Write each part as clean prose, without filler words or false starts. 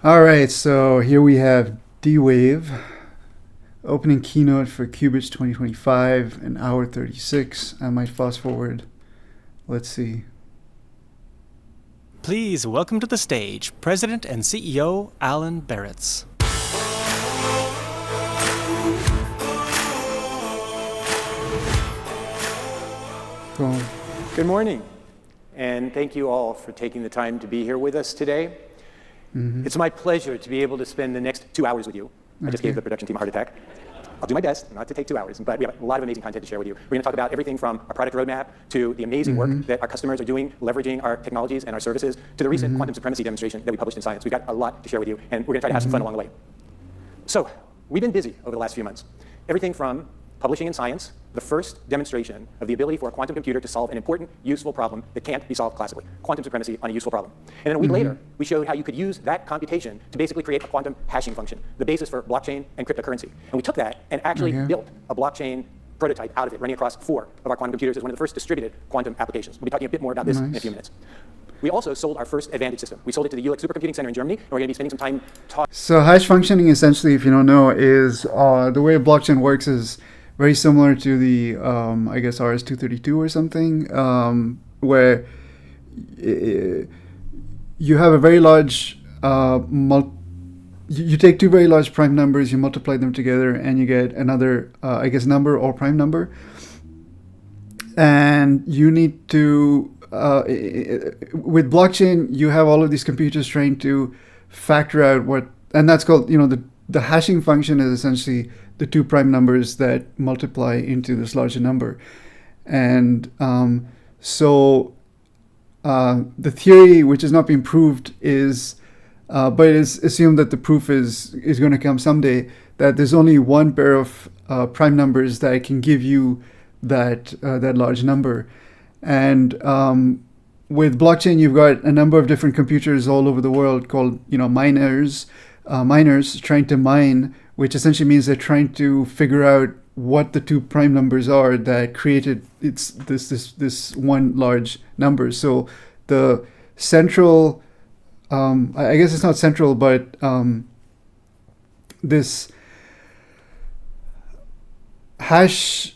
All right, so here we have D-Wave, opening keynote for Qubits 2025, an hour 36. I might fast forward. Let's see. Please welcome to the stage President and CEO Alan Baratz. Cool. Good morning, and thank you all for taking the time to be here with us today. It's my pleasure to be able to spend the next 2 hours with you. I just gave the production team a heart attack. I'll do my best not to take 2 hours, but we have a lot of amazing content to share with you. We're going to talk about everything from our product roadmap to the amazing work that our customers are doing, leveraging our technologies and our services, to the recent quantum supremacy demonstration that we published in Science. We've got a lot to share with you, and we're going to try to have some fun along the way. So, we've been busy over the last few months. Everything from publishing in Science the first demonstration of the ability for a quantum computer to solve an important, useful problem that can't be solved classically, quantum supremacy on a useful problem. And then a week later, we showed how you could use that computation to basically create a quantum hashing function, the basis for blockchain and cryptocurrency. And we took that and actually built a blockchain prototype out of it, running across 4 of our quantum computers as one of the first distributed quantum applications. We'll be talking a bit more about this in a few minutes. We also sold our first Advantage system. We sold it to the Jülich Supercomputing Center in Germany, and we're going to be spending some time talking. So hash functioning, essentially, if you don't know, is the way blockchain works is very similar to the, I guess, RS-232 or something, where you have a very large, you take 2 very large prime numbers, you multiply them together, and you get another, I guess, number or prime number. And you need to, with blockchain, you have all of these computers trying to factor out what, and that's called, the hashing function is essentially the 2 prime numbers that multiply into this larger number. And so the theory, which has not been proved, is, but it is assumed that the proof is going to come someday, that there's only one pair of prime numbers that can give you that large number. And with blockchain, you've got a number of different computers all over the world called, miners trying to mine, which essentially means they're trying to figure out what the 2 prime numbers are that created this one large number. So the central, I guess it's not central, but this hash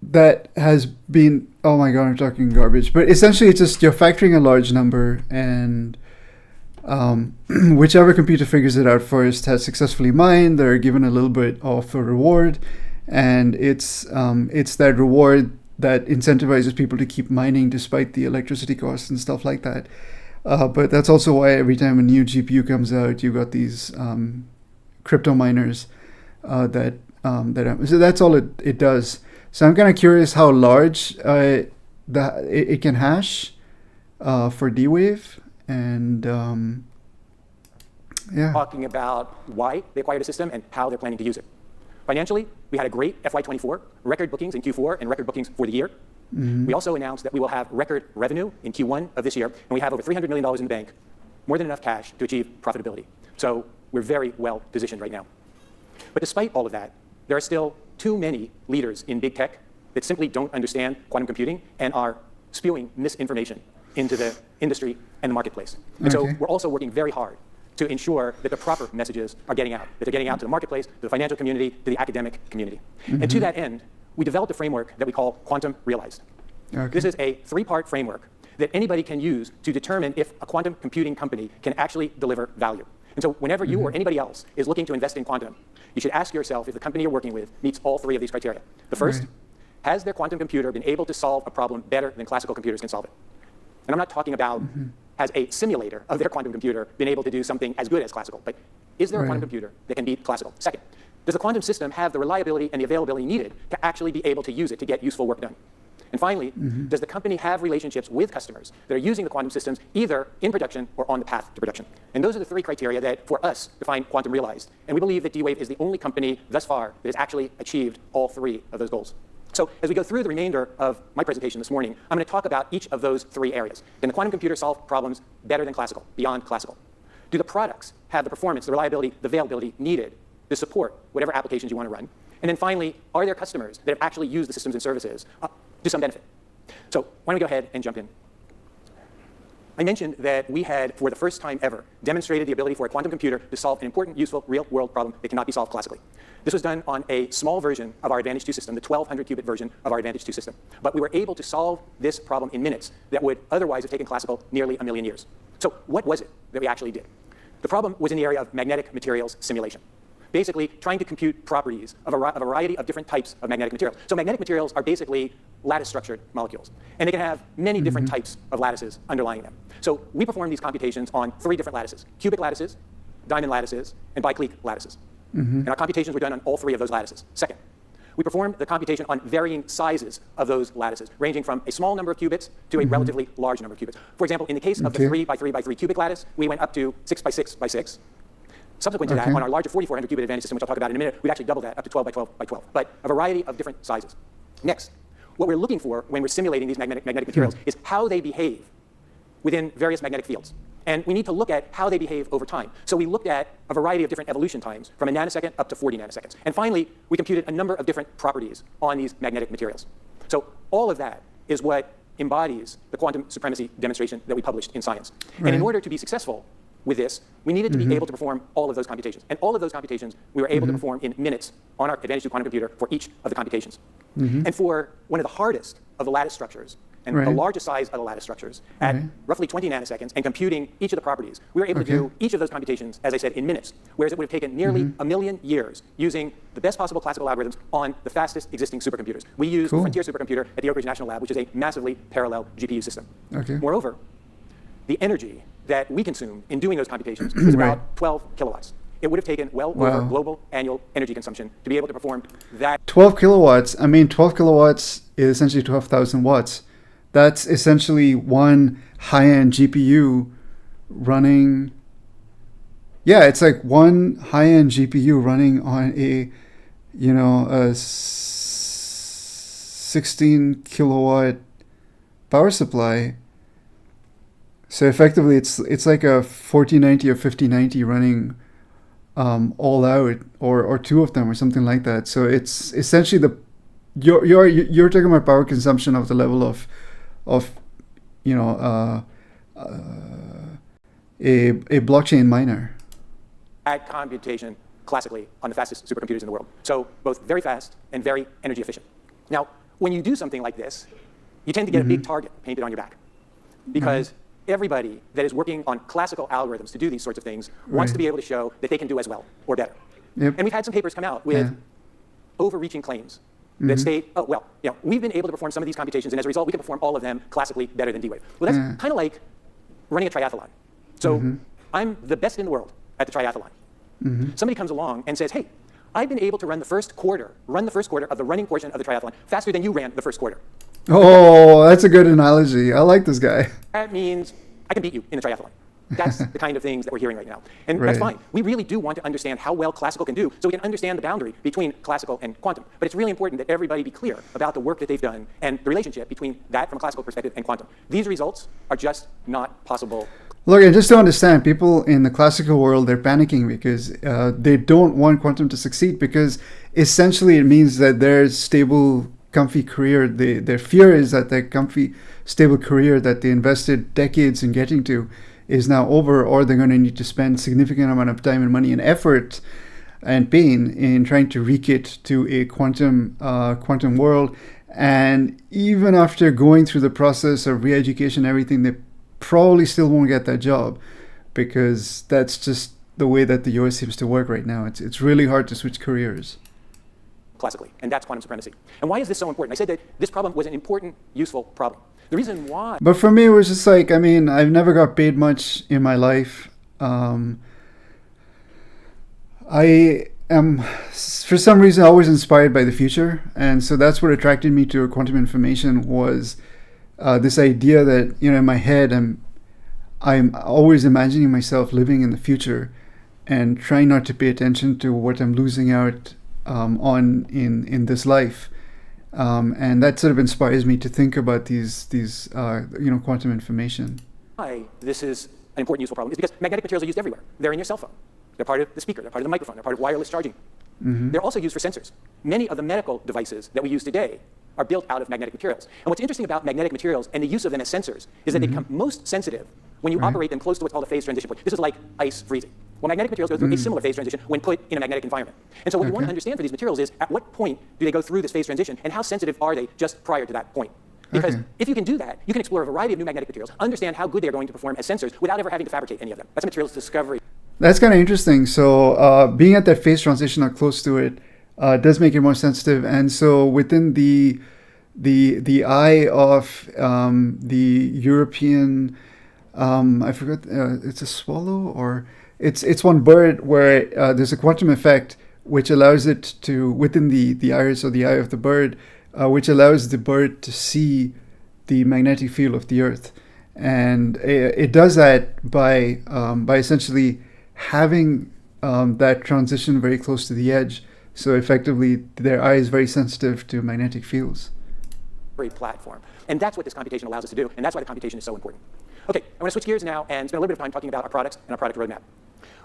that has been, oh my god, I'm talking garbage, but essentially it's just you're factoring a large number, and whichever computer figures it out first has successfully mined. They're given a little bit of a reward, and it's that reward that incentivizes people to keep mining despite the electricity costs and stuff like that. But that's also why every time a new GPU comes out, you've got these crypto miners so that's all it does. So I'm kind of curious how large it can hash for D-Wave. And talking about why they acquired a system and how they're planning to use it. Financially, we had a great FY24, record bookings in Q4 and record bookings for the year. We also announced that we will have record revenue in Q1 of this year, and we have over $300 million in the bank, more than enough cash to achieve profitability. So we're very well positioned right now. But despite all of that, there are still too many leaders in big tech that simply don't understand quantum computing and are spewing misinformation into the industry and the marketplace. And so we're also working very hard to ensure that the proper messages are getting out, that they're getting out to the marketplace, to the financial community, to the academic community. And to that end, we developed a framework that we call Quantum Realized. This is a 3-part framework that anybody can use to determine if a quantum computing company can actually deliver value. And so whenever you or anybody else is looking to invest in quantum, you should ask yourself if the company you're working with meets all 3 of these criteria. The first, has their quantum computer been able to solve a problem better than classical computers can solve it? And I'm not talking about has a simulator of their quantum computer been able to do something as good as classical, but is there a quantum computer that can beat classical? Second, does the quantum system have the reliability and the availability needed to actually be able to use it to get useful work done? And finally, does the company have relationships with customers that are using the quantum systems either in production or on the path to production? And those are the 3 criteria that, for us, define Quantum Realized. And we believe that D-Wave is the only company thus far that has actually achieved all 3 of those goals. So as we go through the remainder of my presentation this morning, I'm going to talk about each of those 3 areas. Can the quantum computer solve problems better than classical, beyond classical? Do the products have the performance, the reliability, the availability needed to support whatever applications you want to run? And then finally, are there customers that have actually used the systems and services to some benefit? So why don't we go ahead and jump in? I mentioned that we had, for the first time ever, demonstrated the ability for a quantum computer to solve an important, useful, real-world problem that cannot be solved classically. This was done on a small version of our Advantage 2 system, the 1200-qubit version of our Advantage 2 system. But we were able to solve this problem in minutes that would otherwise have taken classical nearly a million years. So what was it that we actually did? The problem was in the area of magnetic materials simulation. Basically, trying to compute properties of a variety of different types of magnetic materials. So magnetic materials are basically lattice-structured molecules. And they can have many different types of lattices underlying them. So we performed these computations on 3 different lattices: cubic lattices, diamond lattices, and biclique lattices. And our computations were done on all 3 of those lattices. Second, we performed the computation on varying sizes of those lattices, ranging from a small number of qubits to a relatively large number of qubits. For example, in the case of the 3 by 3 by 3 cubic lattice, we went up to 6 by 6 by 6. Subsequent to that, on our larger 4400 qubit Advantage system, which I'll talk about in a minute, we'd actually double that up to 12 by 12 by 12, but a variety of different sizes. Next, what we're looking for when we're simulating these magnetic materials is how they behave within various magnetic fields. And we need to look at how they behave over time. So we looked at a variety of different evolution times, from a nanosecond up to 40 nanoseconds. And finally, we computed a number of different properties on these magnetic materials. So all of that is what embodies the quantum supremacy demonstration that we published in Science. And in order to be successful with this, we needed to be able to perform all of those computations. And all of those computations we were able to perform in minutes on our Advantage 2 quantum computer for each of the computations. And for one of the hardest of the lattice structures, and the largest size of the lattice structures, at roughly 20 nanoseconds, and computing each of the properties, we were able to do each of those computations, as I said, in minutes, whereas it would have taken nearly a million years using the best possible classical algorithms on the fastest existing supercomputers. We used the Frontier supercomputer at the Oak Ridge National Lab, which is a massively parallel GPU system. Moreover, the energy that we consumed in doing those computations was about 12 kilowatts. It would have taken well over global annual energy consumption to be able to perform that. 12 kilowatts. I mean, 12 kilowatts is essentially 12,000 watts. That's essentially one high-end GPU running. Yeah, it's like one high-end GPU running on a, a 16 kilowatt power supply. So effectively, it's like a 4090 or 5090 running all out, or 2 of them, or something like that. So it's essentially you're talking about power consumption of the level of a blockchain miner. At computation classically on the fastest supercomputers in the world. So both very fast and very energy efficient. Now, when you do something like this, you tend to get a big target painted on your back, because everybody that is working on classical algorithms to do these sorts of things wants to be able to show that they can do as well or better. And we've had some papers come out with overreaching claims that state, oh, well, we've been able to perform some of these computations, and as a result, we can perform all of them classically better than D-Wave. Well, that's kind of like running a triathlon. So I'm the best in the world at the triathlon. Somebody comes along and says, hey, I've been able to run the first quarter of the running portion of the triathlon faster than you ran the first quarter. Oh, that's a good analogy. I like this guy. That means I can beat you in the triathlon. That's the kind of things that we're hearing right now. And that's fine. We really do want to understand how well classical can do so we can understand the boundary between classical and quantum. But it's really important that everybody be clear about the work that they've done and the relationship between that from a classical perspective and quantum. These results are just not possible. Look, I just don't understand. People in the classical world, they're panicking because they don't want quantum to succeed, because essentially it means that their stable, comfy career, their fear is that their comfy, stable career that they invested decades in getting to is now over, or they're going to need to spend significant amount of time and money and effort and pain in trying to rekit to a quantum world. And even after going through the process of re-education and everything, they probably still won't get that job, because that's just the way that the US seems to work right now. It's really hard to switch careers. Classically, and that's quantum supremacy. And why is this so important? I said that this problem was an important, useful problem. The reason why... But for me, it was just like, I mean, I've never got paid much in my life. I am, for some reason, always inspired by the future. And so that's what attracted me to quantum information, was this idea that, in my head, I'm always imagining myself living in the future and trying not to pay attention to what I'm losing out on in this life. And that sort of inspires me to think about these quantum information. Why this is an important, useful problem is because magnetic materials are used everywhere. They're in your cell phone. They're part of the speaker. They're part of the microphone. They're part of wireless charging. They're also used for sensors. Many of the medical devices that we use today are built out of magnetic materials. And what's interesting about magnetic materials and the use of them as sensors is that they become most sensitive when you operate them close to what's called a phase transition point. This is like ice freezing. Well, magnetic materials go through a similar phase transition when put in a magnetic environment. And so what we want to understand for these materials is at what point do they go through this phase transition, and how sensitive are they just prior to that point? Because if you can do that, you can explore a variety of new magnetic materials, understand how good they're going to perform as sensors without ever having to fabricate any of them. That's materials discovery. That's kind of interesting. So being at that phase transition or close to it does make it more sensitive. And so within the eye of the European, I forgot, it's a swallow, or it's one bird where there's a quantum effect which allows it to, within the iris or the eye of the bird, which allows the bird to see the magnetic field of the Earth. And it does that by essentially having that transition very close to the edge. So effectively, their eye is very sensitive to magnetic fields. Platform. And that's what this computation allows us to do, and that's why the computation is so important. Okay, I'm going to switch gears now and spend a little bit of time talking about our products and our product roadmap.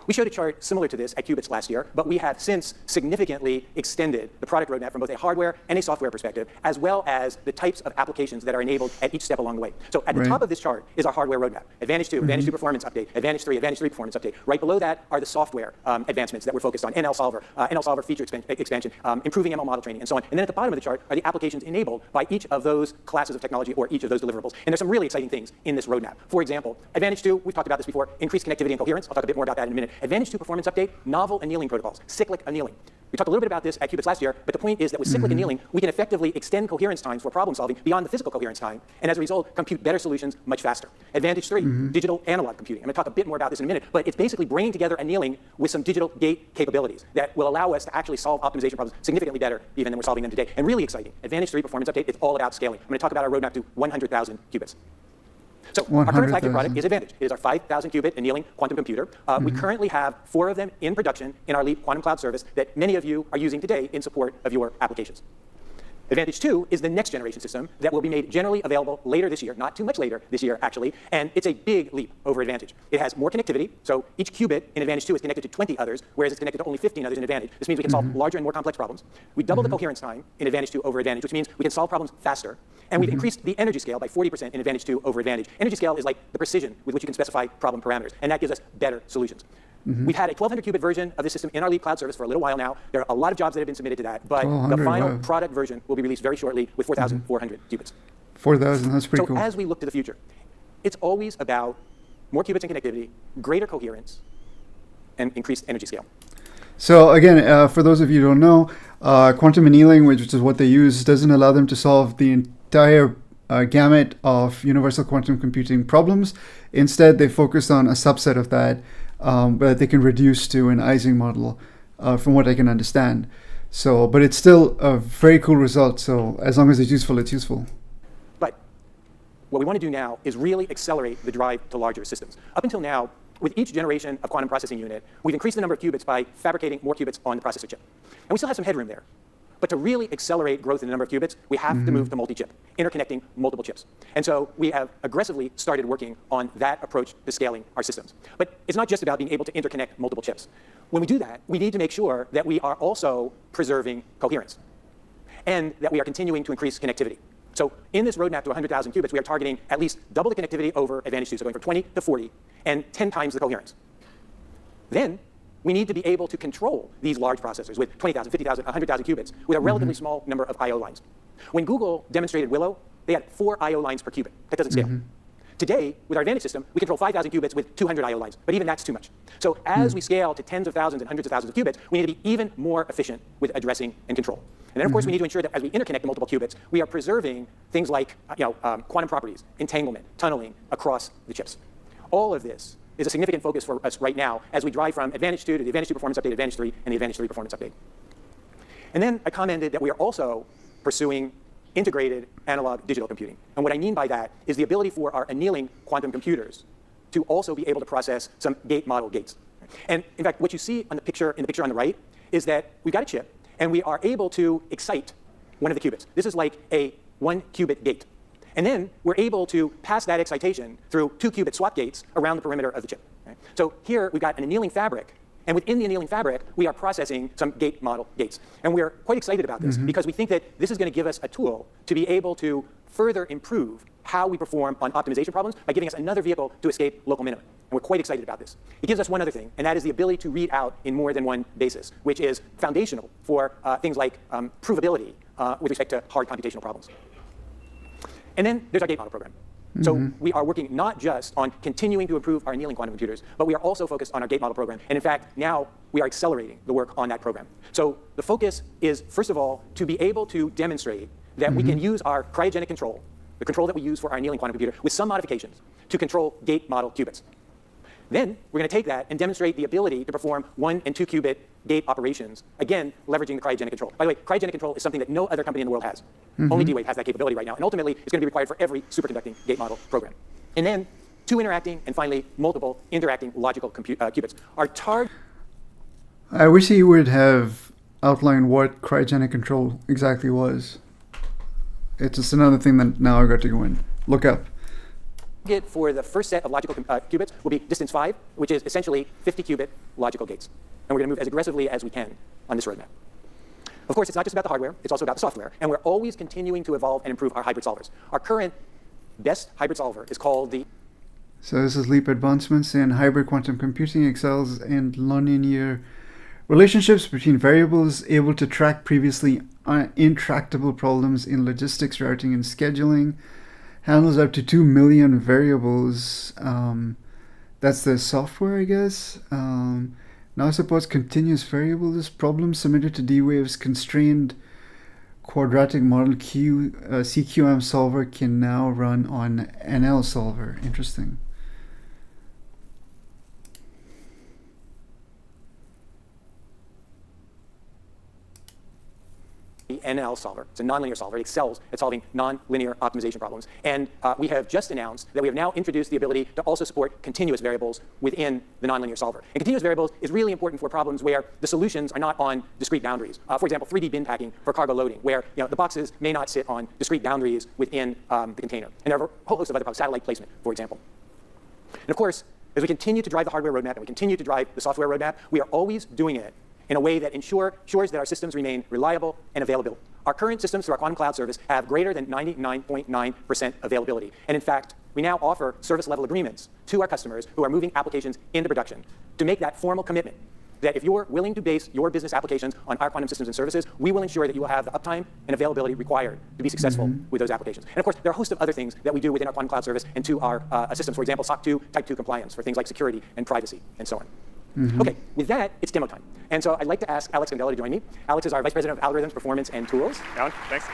We showed a chart similar to this at Qubits last year, but we have since significantly extended the product roadmap from both a hardware and a software perspective, as well as the types of applications that are enabled at each step along the way. So at the top of this chart is our hardware roadmap. Advantage 2, Advantage 2 performance update, Advantage 3 performance update. Right below that are the software advancements that we're focused on, NL Solver feature expansion, improving ML model training, and so on. And then at the bottom of the chart are the applications enabled by each of those classes of technology or each of those deliverables. And there's some really exciting things in this roadmap. For example, Advantage 2, we've talked about this before, increased connectivity and coherence. I'll talk a bit more about that in a minute. Advantage 2 performance update, novel annealing protocols, cyclic annealing. We talked a little bit about this at Qubits last year, but the point is that with cyclic annealing, we can effectively extend coherence times for problem solving beyond the physical coherence time, and as a result, compute better solutions much faster. Advantage 3, digital analog computing. I'm going to talk a bit more about this in a minute, but it's basically bringing together annealing with some digital gate capabilities that will allow us to actually solve optimization problems significantly better even than we're solving them today. And really exciting, Advantage 3 performance update, it's all about scaling. I'm going to talk about our roadmap to 100,000 qubits. So our current flagship product is Advantage. It is our 5,000 qubit annealing quantum computer. We currently have 4 of them in production in our Leap quantum cloud service that many of you are using today in support of your applications. Advantage 2 is the next generation system that will be made generally available later this year, not too much later this year actually, and it's a big leap over Advantage. It has more connectivity, so each qubit in Advantage 2 is connected to 20 others, whereas it's connected to only 15 others in Advantage. This means we can solve larger and more complex problems. We double the coherence time in Advantage 2 over Advantage, which means we can solve problems faster, and we've increased the energy scale by 40% in Advantage 2 over Advantage. Energy scale is like the precision with which you can specify problem parameters, and that gives us better solutions. We've had a 1,200 qubit version of this system in our Leap cloud service for a little while now. There are a lot of jobs that have been submitted to that, but the final product version will be released very shortly with 4,400 qubits. 4,000, that's pretty cool. So as we look to the future, it's always about more qubits and connectivity, greater coherence, and increased energy scale. So again, for those of you who don't know, quantum annealing, which is what they use, doesn't allow them to solve the entire gamut of universal quantum computing problems. Instead, they focus on a subset of that, but they can reduce to an Ising model, from what I can understand. So, but it's still a very cool result. So as long as it's useful, it's useful. But what we want to do now is really accelerate the drive to larger systems. Up until now, with each generation of quantum processing unit, we've increased the number of qubits by fabricating more qubits on the processor chip. And we still have some headroom there. But to really accelerate growth in the number of qubits, we have to move to multi-chip, interconnecting multiple chips. And so we have aggressively started working on that approach to scaling our systems. But it's not just about being able to interconnect multiple chips. When we do that, we need to make sure that we are also preserving coherence and that we are continuing to increase connectivity. So in this roadmap to 100,000 qubits, we are targeting at least double the connectivity over Advantage 2, so going from 20 to 40, and 10 times the coherence. Then we need to be able to control these large processors with 20,000, 50,000, 100,000 qubits with a relatively small number of I/O lines. When Google demonstrated Willow, they had 4 I/O lines per qubit. That doesn't scale. Today, with our Advantage system, we control 5,000 qubits with 200 I/O lines, but even that's too much. So as we scale to tens of thousands and hundreds of thousands of qubits, we need to be even more efficient with addressing and control. And then, of course, we need to ensure that as we interconnect the multiple qubits, we are preserving things like quantum properties, entanglement, tunneling across the chips. All of this is a significant focus for us right now as we drive from Advantage 2 to the Advantage 2 performance update, Advantage 3, and the Advantage 3 performance update. And then I commented that we are also pursuing integrated analog digital computing. And what I mean by that is the ability for our annealing quantum computers to also be able to process some gate model gates. And in fact, what you see on the picture, in the picture on the right is that we've got a chip, and we are able to excite one of the qubits. This is like a 1 qubit gate. And then we're able to pass that excitation through 2 qubit swap gates around the perimeter of the chip. Right? So here we've got an annealing fabric, And within the annealing fabric, we are processing some gate model gates. And we're quite excited about this because we think that this is going to give us a tool to be able to further improve how we perform on optimization problems by giving us another vehicle to escape local minimum. And we're quite excited about this. It gives us one other thing, and that is the ability to read out in more than one basis, which is foundational for things like provability with respect to hard computational problems. And then there's our gate model program. So we are working not just on continuing to improve our annealing quantum computers, but we are also focused on our gate model program. And in fact, now we are accelerating the work on that program. So the focus is, first of all, to be able to demonstrate that we can use our cryogenic control, the control that we use for our annealing quantum computer, with some modifications to control gate model qubits. Then we're going to take that and demonstrate the ability to perform 1 and 2 qubit gate operations, again, leveraging the cryogenic control. By the way, cryogenic control is something that no other company in the world has. Only D-Wave has that capability right now, and ultimately it's going to be required for every superconducting gate model program. And then 2 interacting, and finally, multiple interacting logical qubits. Our target. I wish he would have outlined what cryogenic control exactly was. It's just another thing that now I got to go and look up. Target for the first set of logical qubits will be distance 5, which is essentially 50 qubit logical gates. And we're going to move as aggressively as we can on this roadmap. Of course, it's not just about the hardware, it's also about the software. And we're always continuing to evolve and improve our hybrid solvers. Our current best hybrid solver is called the... So this is leap advancements in hybrid quantum computing, excels in nonlinear relationships between variables, able to track previously intractable problems in logistics, routing, and scheduling, handles up to 2 million variables. That's the software, I guess. Now supports continuous variables. Problems submitted to D-Wave's constrained quadratic model CQM solver can now run on NL solver. Interesting. The NL solver. It's a nonlinear solver. It excels at solving nonlinear optimization problems. And we have just announced that we have now introduced the ability to also support continuous variables within the nonlinear solver. And continuous variables is really important for problems where the solutions are not on discrete boundaries. For example, 3D bin packing for cargo loading, where the boxes may not sit on discrete boundaries within the container. And there are a whole host of other problems, satellite placement, for example. And of course, as we continue to drive the hardware roadmap and we continue to drive the software roadmap, we are always doing it in a way that ensures that our systems remain reliable and available. Our current systems through our quantum cloud service have greater than 99.9% availability. And in fact, we now offer service level agreements to our customers who are moving applications into production to make that formal commitment that if you're willing to base your business applications on our quantum systems and services, we will ensure that you will have the uptime and availability required to be successful with those applications. And of course, there are a host of other things that we do within our quantum cloud service and to our systems. For example, SOC 2 Type 2 compliance for things like security and privacy and so on. Okay, with that, it's demo time. And so I'd like to ask Alex Candela to join me. Alex is our Vice President of Algorithms, Performance, and Tools. Alan, thanks.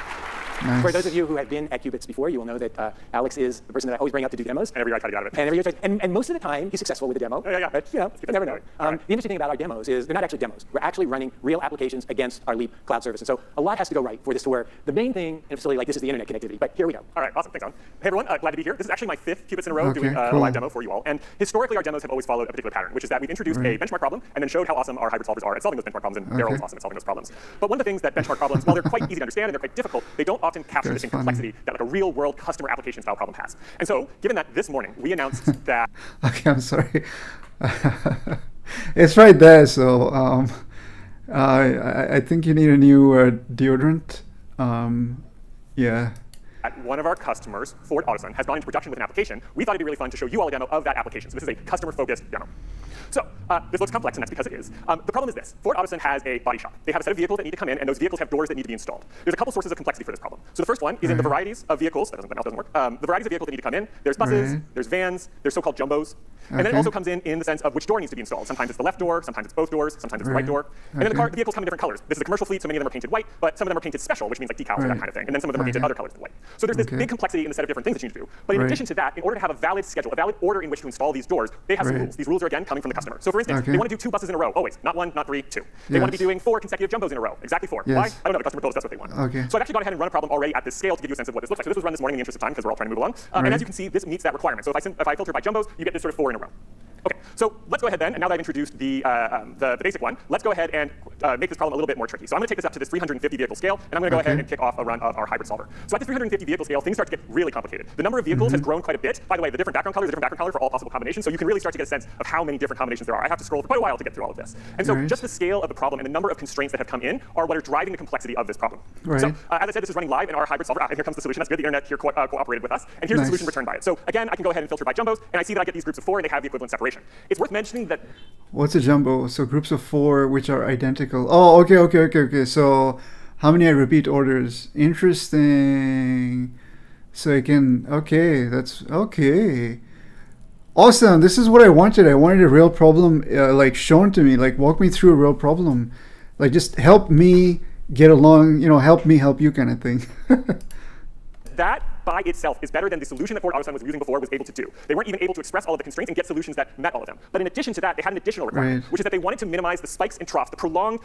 Nice. For those of you who have been at Qubits before, you will know that Alex is the person that I always bring out to do demos. And every year I try to get out of it. And every year, and most of the time, he's successful with the demo. Yeah. But, you never know. The interesting thing about our demos is they're not actually demos. We're actually running real applications against our Leap cloud service. And so a lot has to go right for this to work. The main thing in a facility like this is the internet connectivity. But here we go. All right, awesome. Thanks, Alan. Hey, everyone. Glad to be here. This is actually my 5th Qubits in a row Okay, doing cool. a live demo for you all. And historically, our demos have always followed a particular pattern, which is that we've introduced a benchmark problem and then showed how awesome our hybrid solvers are at solving those benchmark problems. And they're always awesome at solving those problems. But one of the things that benchmark problems, while they're quite easy to understand and they're quite difficult, they don't often capture the same complexity that like a real-world customer application style problem has. And so, given that this morning we announced that... Okay, I'm sorry. It's right there, so I think you need a new deodorant. Yeah. One of our customers, Ford Autosun, has gone into production with an application. We thought it'd be really fun to show you all a demo of that application. So this is a customer-focused demo. So this looks complex, and that's because it is. The problem is this. Ford Autosun has a body shop. They have a set of vehicles that need to come in, and those vehicles have doors that need to be installed. There's a couple sources of complexity for this problem. So the first one is in the varieties of vehicles. That mouth doesn't work. The varieties of vehicles that need to come in. There's buses, there's vans, there's so-called jumbos. And then it also comes in the sense of which door needs to be installed. Sometimes it's the left door, sometimes it's both doors, sometimes it's the right door. And then the vehicles come in different colors. This is a commercial fleet, so many of them are painted white, but some of them are painted special, which means like decals or that kind of thing. And then some of them are painted other colors than white. So there's this big complexity in the set of different things that you need to do. But in addition to that, in order to have a valid schedule, a valid order in which to install these doors, they have some rules. These rules are, again, coming from the customer. So for instance, they want to do 2 buses in a row, always. Not 1, not 3, 2. They want to be doing 4 consecutive jumbos in a row. Exactly 4. Why? I don't know. The customer told us that's what they want. So I've actually gone ahead and run a problem already at this scale to give you a sense of what this looks like. So this was run this morning in the interest of time because we're all trying to move along. And as you can see, this meets that requirement. So if I filter by jumbos, you get this sort of 4 in a row. Okay, so let's go ahead then, and now that I've introduced the basic one, let's go ahead and make this problem a little bit more tricky. So I'm going to take this up to this 350 vehicle scale, and I'm going to go ahead and kick off a run of our hybrid solver. So at this 350 50 vehicle scale, things start to get really complicated. The number of vehicles has grown quite a bit. By the way, the different background colors, a different background color for all possible combinations, so you can really start to get a sense of how many different combinations there are. I have to scroll for quite a while to get through all of this. And so just the scale of the problem and the number of constraints that have come in are what are driving the complexity of this problem. So as I said, this is running live in our hybrid solver app, and here comes the solution. That's good. The internet here cooperated with us. And here's the solution returned by it. So again, I can go ahead and filter by jumbos, and I see that I get these groups of 4, and they have the equivalent separation. It's worth mentioning that... What's a jumbo? So groups of 4 which are identical. Oh, okay. So how many are repeat orders? Interesting. So I can, that's okay. Awesome. This is what I wanted. I wanted a real problem like shown to me, like walk me through a real problem. Like just help me get along, help me help you kind of thing. That by itself is better than the solution that Ford Otosan was using before was able to do. They weren't even able to express all of the constraints and get solutions that met all of them. But in addition to that, they had an additional requirement, which is that they wanted to minimize the spikes and troughs, a prolonged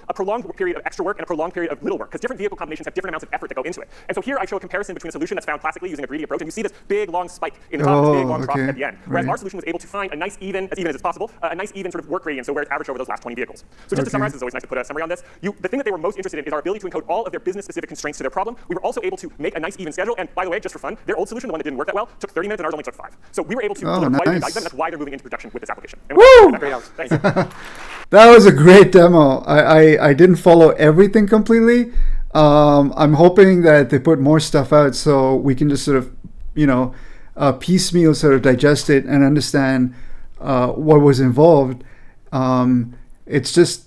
period of extra work and a prolonged period of little work, because different vehicle combinations have different amounts of effort that go into it. And so here I show a comparison between a solution that's found classically using a greedy approach, and you see this big long spike in the top, this big long trough at the end. Whereas our solution was able to find a nice even, as even as it's possible, a nice even sort of work gradient, so where it's averaged over those last 20 vehicles. So just to summarize, it's always nice to put a summary on this. The thing that they were most interested in is our ability to encode all of their business-specific constraints to their problem. We were also able to make a nice even schedule, and by the way, just for fun, their old solution, the one that didn't work that well, took 30 minutes and ours only took 5. So we were able to deliver quite a few guides to them. That's why they're moving into production with this application. And Woo! Thanks. That was a great demo. I didn't follow everything completely. I'm hoping that they put more stuff out so we can just sort of, piecemeal sort of digest it and understand what was involved. It's just,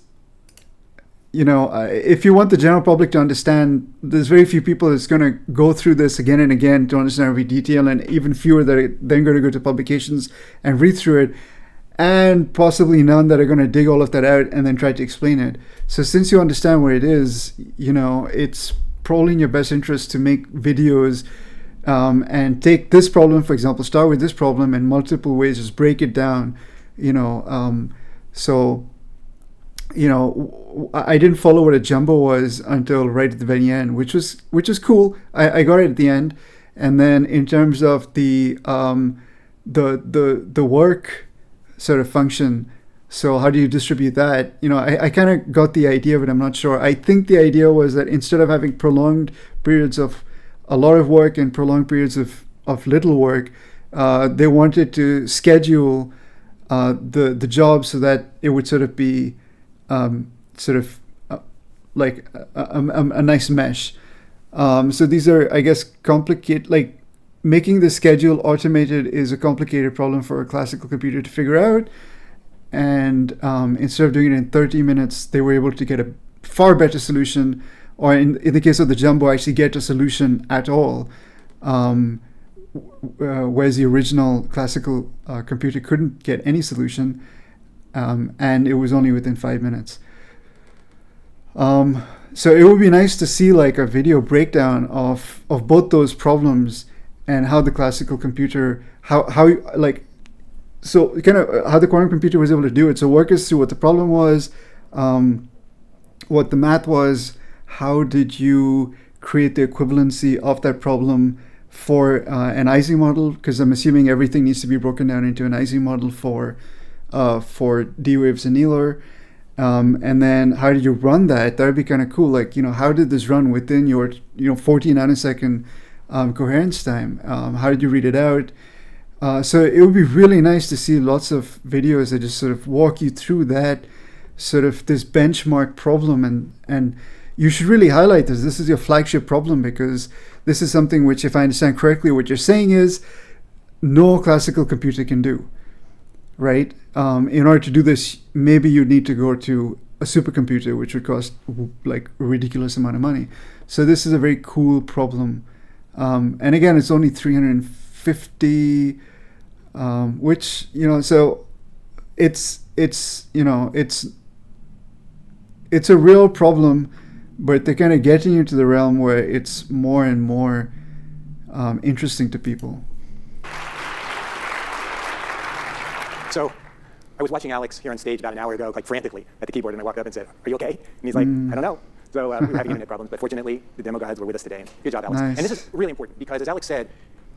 if you want the general public to understand, there's very few people that's going to go through this again and again to understand every detail, and even fewer that are then going to go to publications and read through it, and possibly none that are going to dig all of that out and then try to explain it. So since you understand what it is, it's probably in your best interest to make videos and take this problem, for example, start with this problem in multiple ways, just break it down, I didn't follow what a jumbo was until right at the very end, which was cool. I got it at the end, and then in terms of the work sort of function, so how do you distribute that? I kind of got the idea, but I'm not sure. I think the idea was that instead of having prolonged periods of a lot of work and prolonged periods of little work, they wanted to schedule the job so that it would sort of be like a nice mesh. So these are, I guess, complicated, like making the schedule automated is a complicated problem for a classical computer to figure out. And instead of doing it in 30 minutes, they were able to get a far better solution, or in the case of the jumbo, actually get a solution at all. Whereas the original classical computer couldn't get any solution, and it was only within 5 minutes. So it would be nice to see like a video breakdown of both those problems and how the classical computer, how so kind of how the quantum computer was able to do it. So walk us through what the problem was, what the math was, how did you create the equivalency of that problem for an Ising model, because I'm assuming everything needs to be broken down into an Ising model for D waves and Euler. And then how did you run that? That would be kind of cool. Like, how did this run within your 14 nanosecond coherence time? How did you read it out? So it would be really nice to see lots of videos that just sort of walk you through that sort of this benchmark problem. And you should really highlight this. This is your flagship problem, because this is something which, if I understand correctly, what you're saying is no classical computer can do. Right? In order to do this, maybe you need to go to a supercomputer, which would cost like a ridiculous amount of money. So this is a very cool problem. And again, it's only 350, which, so it's a real problem, but they're kind of getting into the realm where it's more and more interesting to people. So I was watching Alex here on stage about an hour ago, like frantically at the keyboard, and I walked up and said, "Are you okay?" And he's like, "I don't know." So we were having internet problems, but fortunately, the demo guys were with us today. Good job, Alex. Nice. And this is really important because, as Alex said,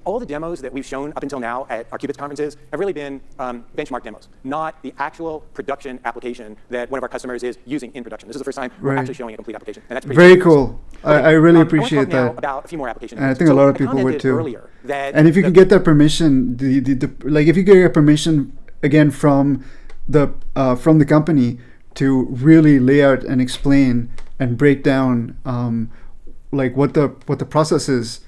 all the demos that we've shown up until now at our Qubits conferences have really been benchmark demos, not the actual production application that one of our customers is using in production. This is the first time we're actually showing a complete application. And that's pretty very cool. I really appreciate I want to talk that. now about a few more applications. And I think a lot of people would too. And if you can get that permission, like if you get a permission again from the company to really lay out and explain and break down like what the process is,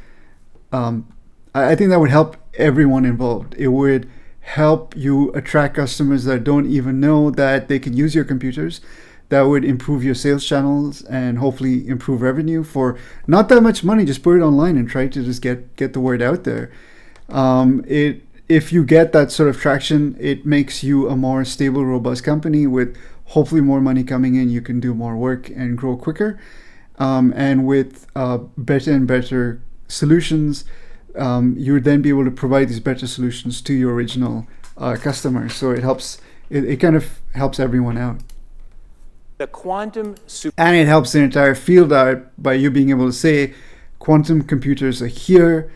I think that would help everyone involved. It would help you attract customers that don't even know that they can use your computers. That would improve your sales channels and hopefully improve revenue for not that much money. Just put it online and try to just get the word out there. If you get that sort of traction, it makes you a more stable, robust company with hopefully more money coming in. You can do more work and grow quicker. And with better and better solutions, you would then be able to provide these better solutions to your original customers. So it helps. It kind of helps everyone out. The quantum and it helps the entire field out by you being able to say, quantum computers are here.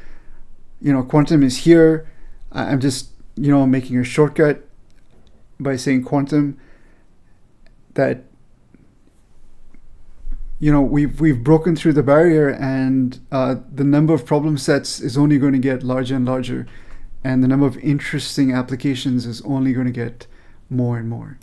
Quantum is here. I'm just, making a shortcut by saying quantum. That we've broken through the barrier, and the number of problem sets is only going to get larger and larger, and the number of interesting applications is only going to get more and more.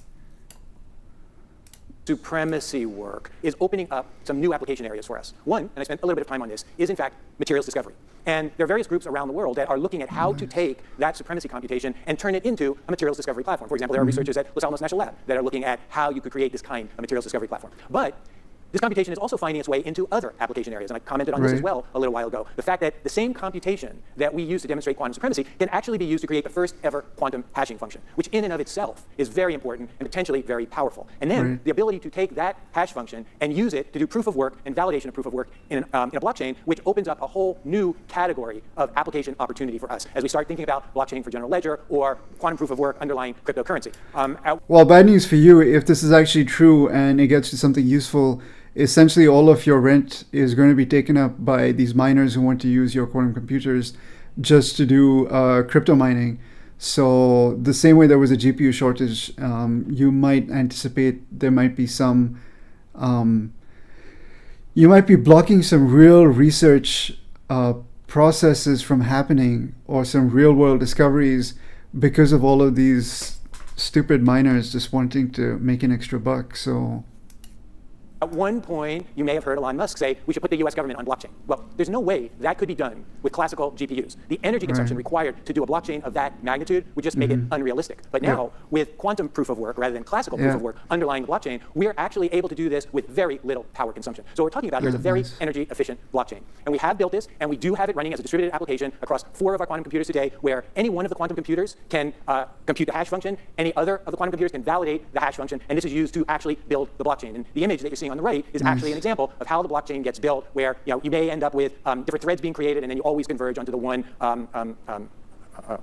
Supremacy work is opening up some new application areas for us. One, and I spent a little bit of time on this, is in fact materials discovery. And there are various groups around the world that are looking at how to take that supremacy computation and turn it into a materials discovery platform. For example, there are researchers at Los Alamos National Lab that are looking at how you could create this kind of materials discovery platform. But this computation is also finding its way into other application areas, and I commented on this as well a little while ago. The fact that the same computation that we use to demonstrate quantum supremacy can actually be used to create the first ever quantum hashing function, which in and of itself is very important and potentially very powerful. And then the ability to take that hash function and use it to do proof of work and validation of proof of work in a blockchain, which opens up a whole new category of application opportunity for us as we start thinking about blockchain for general ledger or quantum proof of work underlying cryptocurrency. Well, bad news for you, if this is actually true and it gets to something useful, essentially all of your rent is going to be taken up by these miners who want to use your quantum computers just to do crypto mining. So the same way there was a GPU shortage, you might anticipate there might be some, you might be blocking some real research processes from happening or some real world discoveries because of all of these stupid miners just wanting to make an extra buck. So at one point, you may have heard Elon Musk say, we should put the US government on blockchain. Well, there's no way that could be done with classical GPUs. The energy consumption required to do a blockchain of that magnitude would just make it unrealistic. But now, with quantum proof of work rather than classical proof of work underlying the blockchain, we're actually able to do this with very little power consumption. So what we're talking about here is a very energy efficient blockchain. And we have built this, and we do have it running as a distributed application across 4 of our quantum computers today, where any one of the quantum computers can compute the hash function, any other of the quantum computers can validate the hash function, and this is used to actually build the blockchain. And the image that you're seeing on the right is actually an example of how the blockchain gets built, where you may end up with different threads being created, and then you always converge onto the one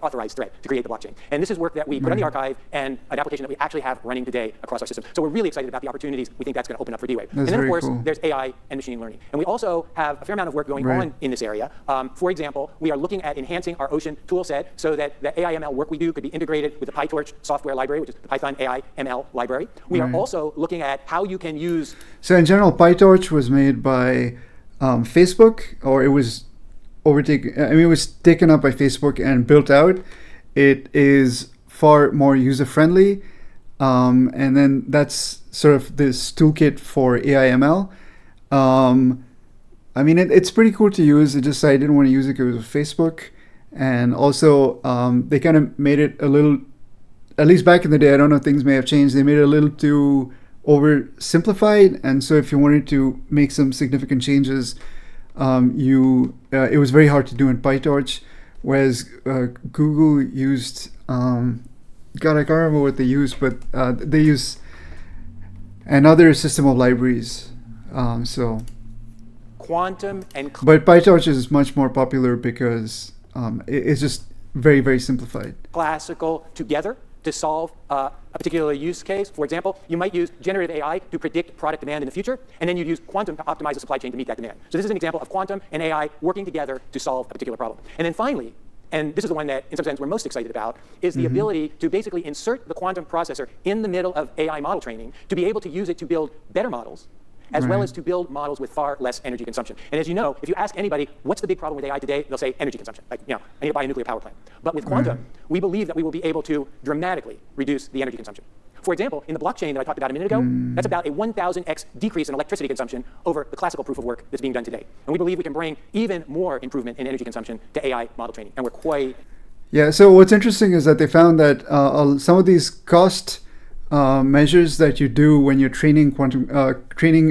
authorized thread to create the blockchain. And this is work that we put on the archive and an application that we actually have running today across our system. So we're really excited about the opportunities we think that's going to open up for D-Wave. And then, of course, there's AI and machine learning. And we also have a fair amount of work going on in this area. For example, we are looking at enhancing our Ocean tool set so that the AI/ML work we do could be integrated with the PyTorch software library, which is the Python AI/ML library. We are also looking at how you can use... So in general, PyTorch was made by Facebook, or it was it was taken up by Facebook and built out. It is far more user-friendly. And then that's sort of this toolkit for AI/ML. It's pretty cool to use. It just, I didn't want to use it because it was Facebook. And also, they kind of made it a little, at least back in the day, I don't know, things may have changed. They made it a little too oversimplified. And so if you wanted to make some significant changes, it was very hard to do in PyTorch, whereas Google used, I can't remember what they used, but they use another system of libraries. Quantum and... But PyTorch is much more popular because it's just very, very simplified. Classical together to solve a particular use case. For example, you might use generative AI to predict product demand in the future, and then you'd use quantum to optimize the supply chain to meet that demand. So this is an example of quantum and AI working together to solve a particular problem. And then finally, and this is the one that, in some sense, we're most excited about, is the ability to basically insert the quantum processor in the middle of AI model training to be able to use it to build better models, as well as to build models with far less energy consumption. And as you know, if you ask anybody, what's the big problem with AI today, they'll say energy consumption. Like, I need to buy a nuclear power plant. But with quantum, we believe that we will be able to dramatically reduce the energy consumption. For example, in the blockchain that I talked about a minute ago, that's about a 1,000x decrease in electricity consumption over the classical proof of work that's being done today. And we believe we can bring even more improvement in energy consumption to AI model training. And we're quite... Yeah, so what's interesting is that they found that some of these cost measures that you do when you're training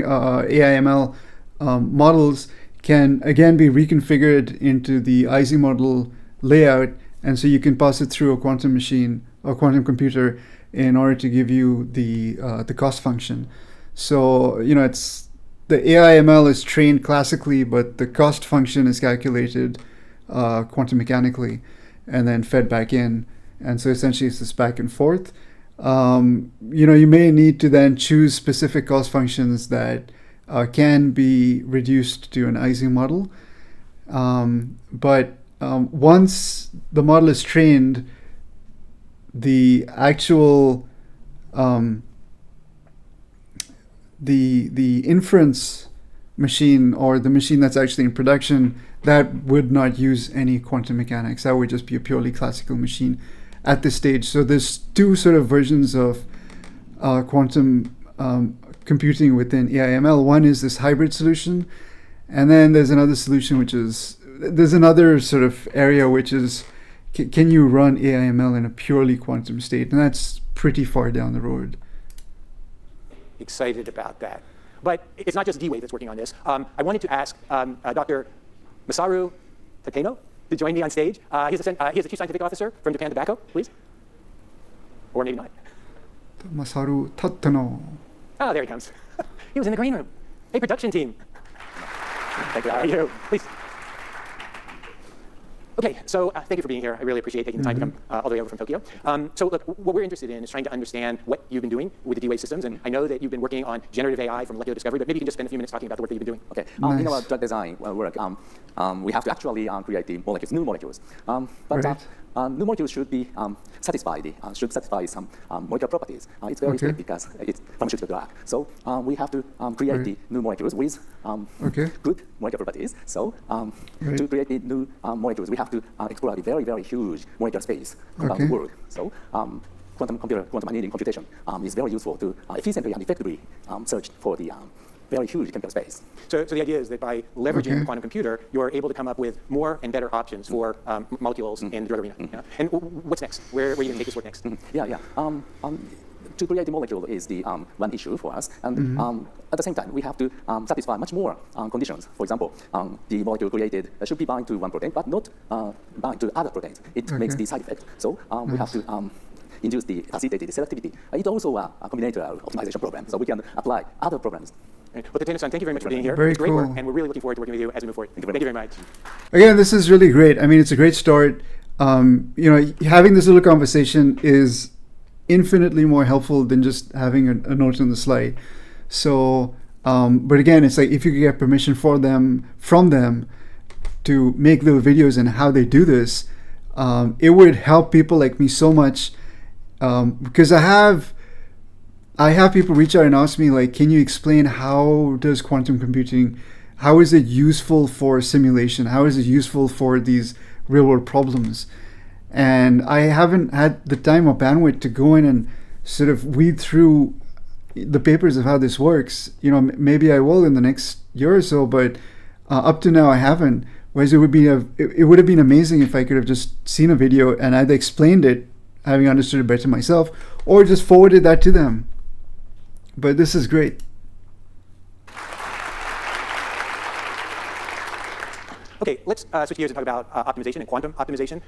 AI/ML models can again be reconfigured into the IZ model layout, and so you can pass it through a quantum machine or quantum computer in order to give you the cost function. So it's the AI/ML is trained classically, but the cost function is calculated quantum mechanically and then fed back in, and so essentially it's this back and forth. You may need to then choose specific cost functions that can be reduced to an IZ model. But once the model is trained, the actual the inference machine, or the machine that's actually in production, that would not use any quantum mechanics. That would just be a purely classical machine at this stage. So there's two sort of versions of quantum computing within AI/ML. One is this hybrid solution, and then there's another solution there's another sort of area which is, can you run AI/ML in a purely quantum state? And that's pretty far down the road. Excited about that. But it's not just D-Wave that's working on this. I wanted to ask Dr. Masaru Takeno to join me on stage. He's the Chief Scientific Officer from Japan Tobacco, please. Or maybe not. Masaru Takeno. Oh, there he comes. He was in the green room. Hey, production team. Thank you. How are you? Please. Okay, so thank you for being here. I really appreciate taking the time to come all the way over from Tokyo. So look, what we're interested in is trying to understand what you've been doing with the D-Wave systems, and I know that you've been working on generative AI for molecular discovery, but maybe you can just spend a few minutes talking about the work that you've been doing. Okay, Nice. In our drug design work, we have to actually create the molecules, new molecules. But new molecules should be should satisfy some molecular properties. It's very strict because it's pharmaceutical drug. So we have to create the new molecules with good molecular properties. So to create the new molecules, we have to explore the very, very huge molecular space around the world. So quantum annealing computation is very useful to efficiently and effectively search for the very huge chemical space. So the idea is that by leveraging the quantum computer, you're able to come up with more and better options for molecules in the drug arena. And what's next? Where are you going to take this work next? To create the molecule is the one issue for us, and at the same time, we have to satisfy much more conditions. For example, the molecule created should be bound to one protein, but not bound to other proteins. It makes the side effect. So we have to induce the facilitated selectivity. It's also a combinatorial optimization problem, so we can apply other programs. Well, Takeno-san, thank you very much for being here. Very It's great cool. work, and we're really looking forward to working with you as we move forward. Thank you very much. Again, this is really great. I mean, it's a great start. Having this little conversation is infinitely more helpful than just having a note on the slide. So, but again, it's like if you could get permission from them to make little videos and how they do this, it would help people like me so much, because I have people reach out and ask me, like, can you explain how does quantum computing, how is it useful for simulation? How is it useful for these real world problems? And I haven't had the time or bandwidth to go in and sort of weed through the papers of how this works. Maybe I will in the next year or so, but up to now I haven't. Whereas it would have been amazing if I could have just seen a video and either explained it, having understood it better myself, or just forwarded that to them. But this is great. Okay, let's switch gears and talk about optimization and quantum optimization.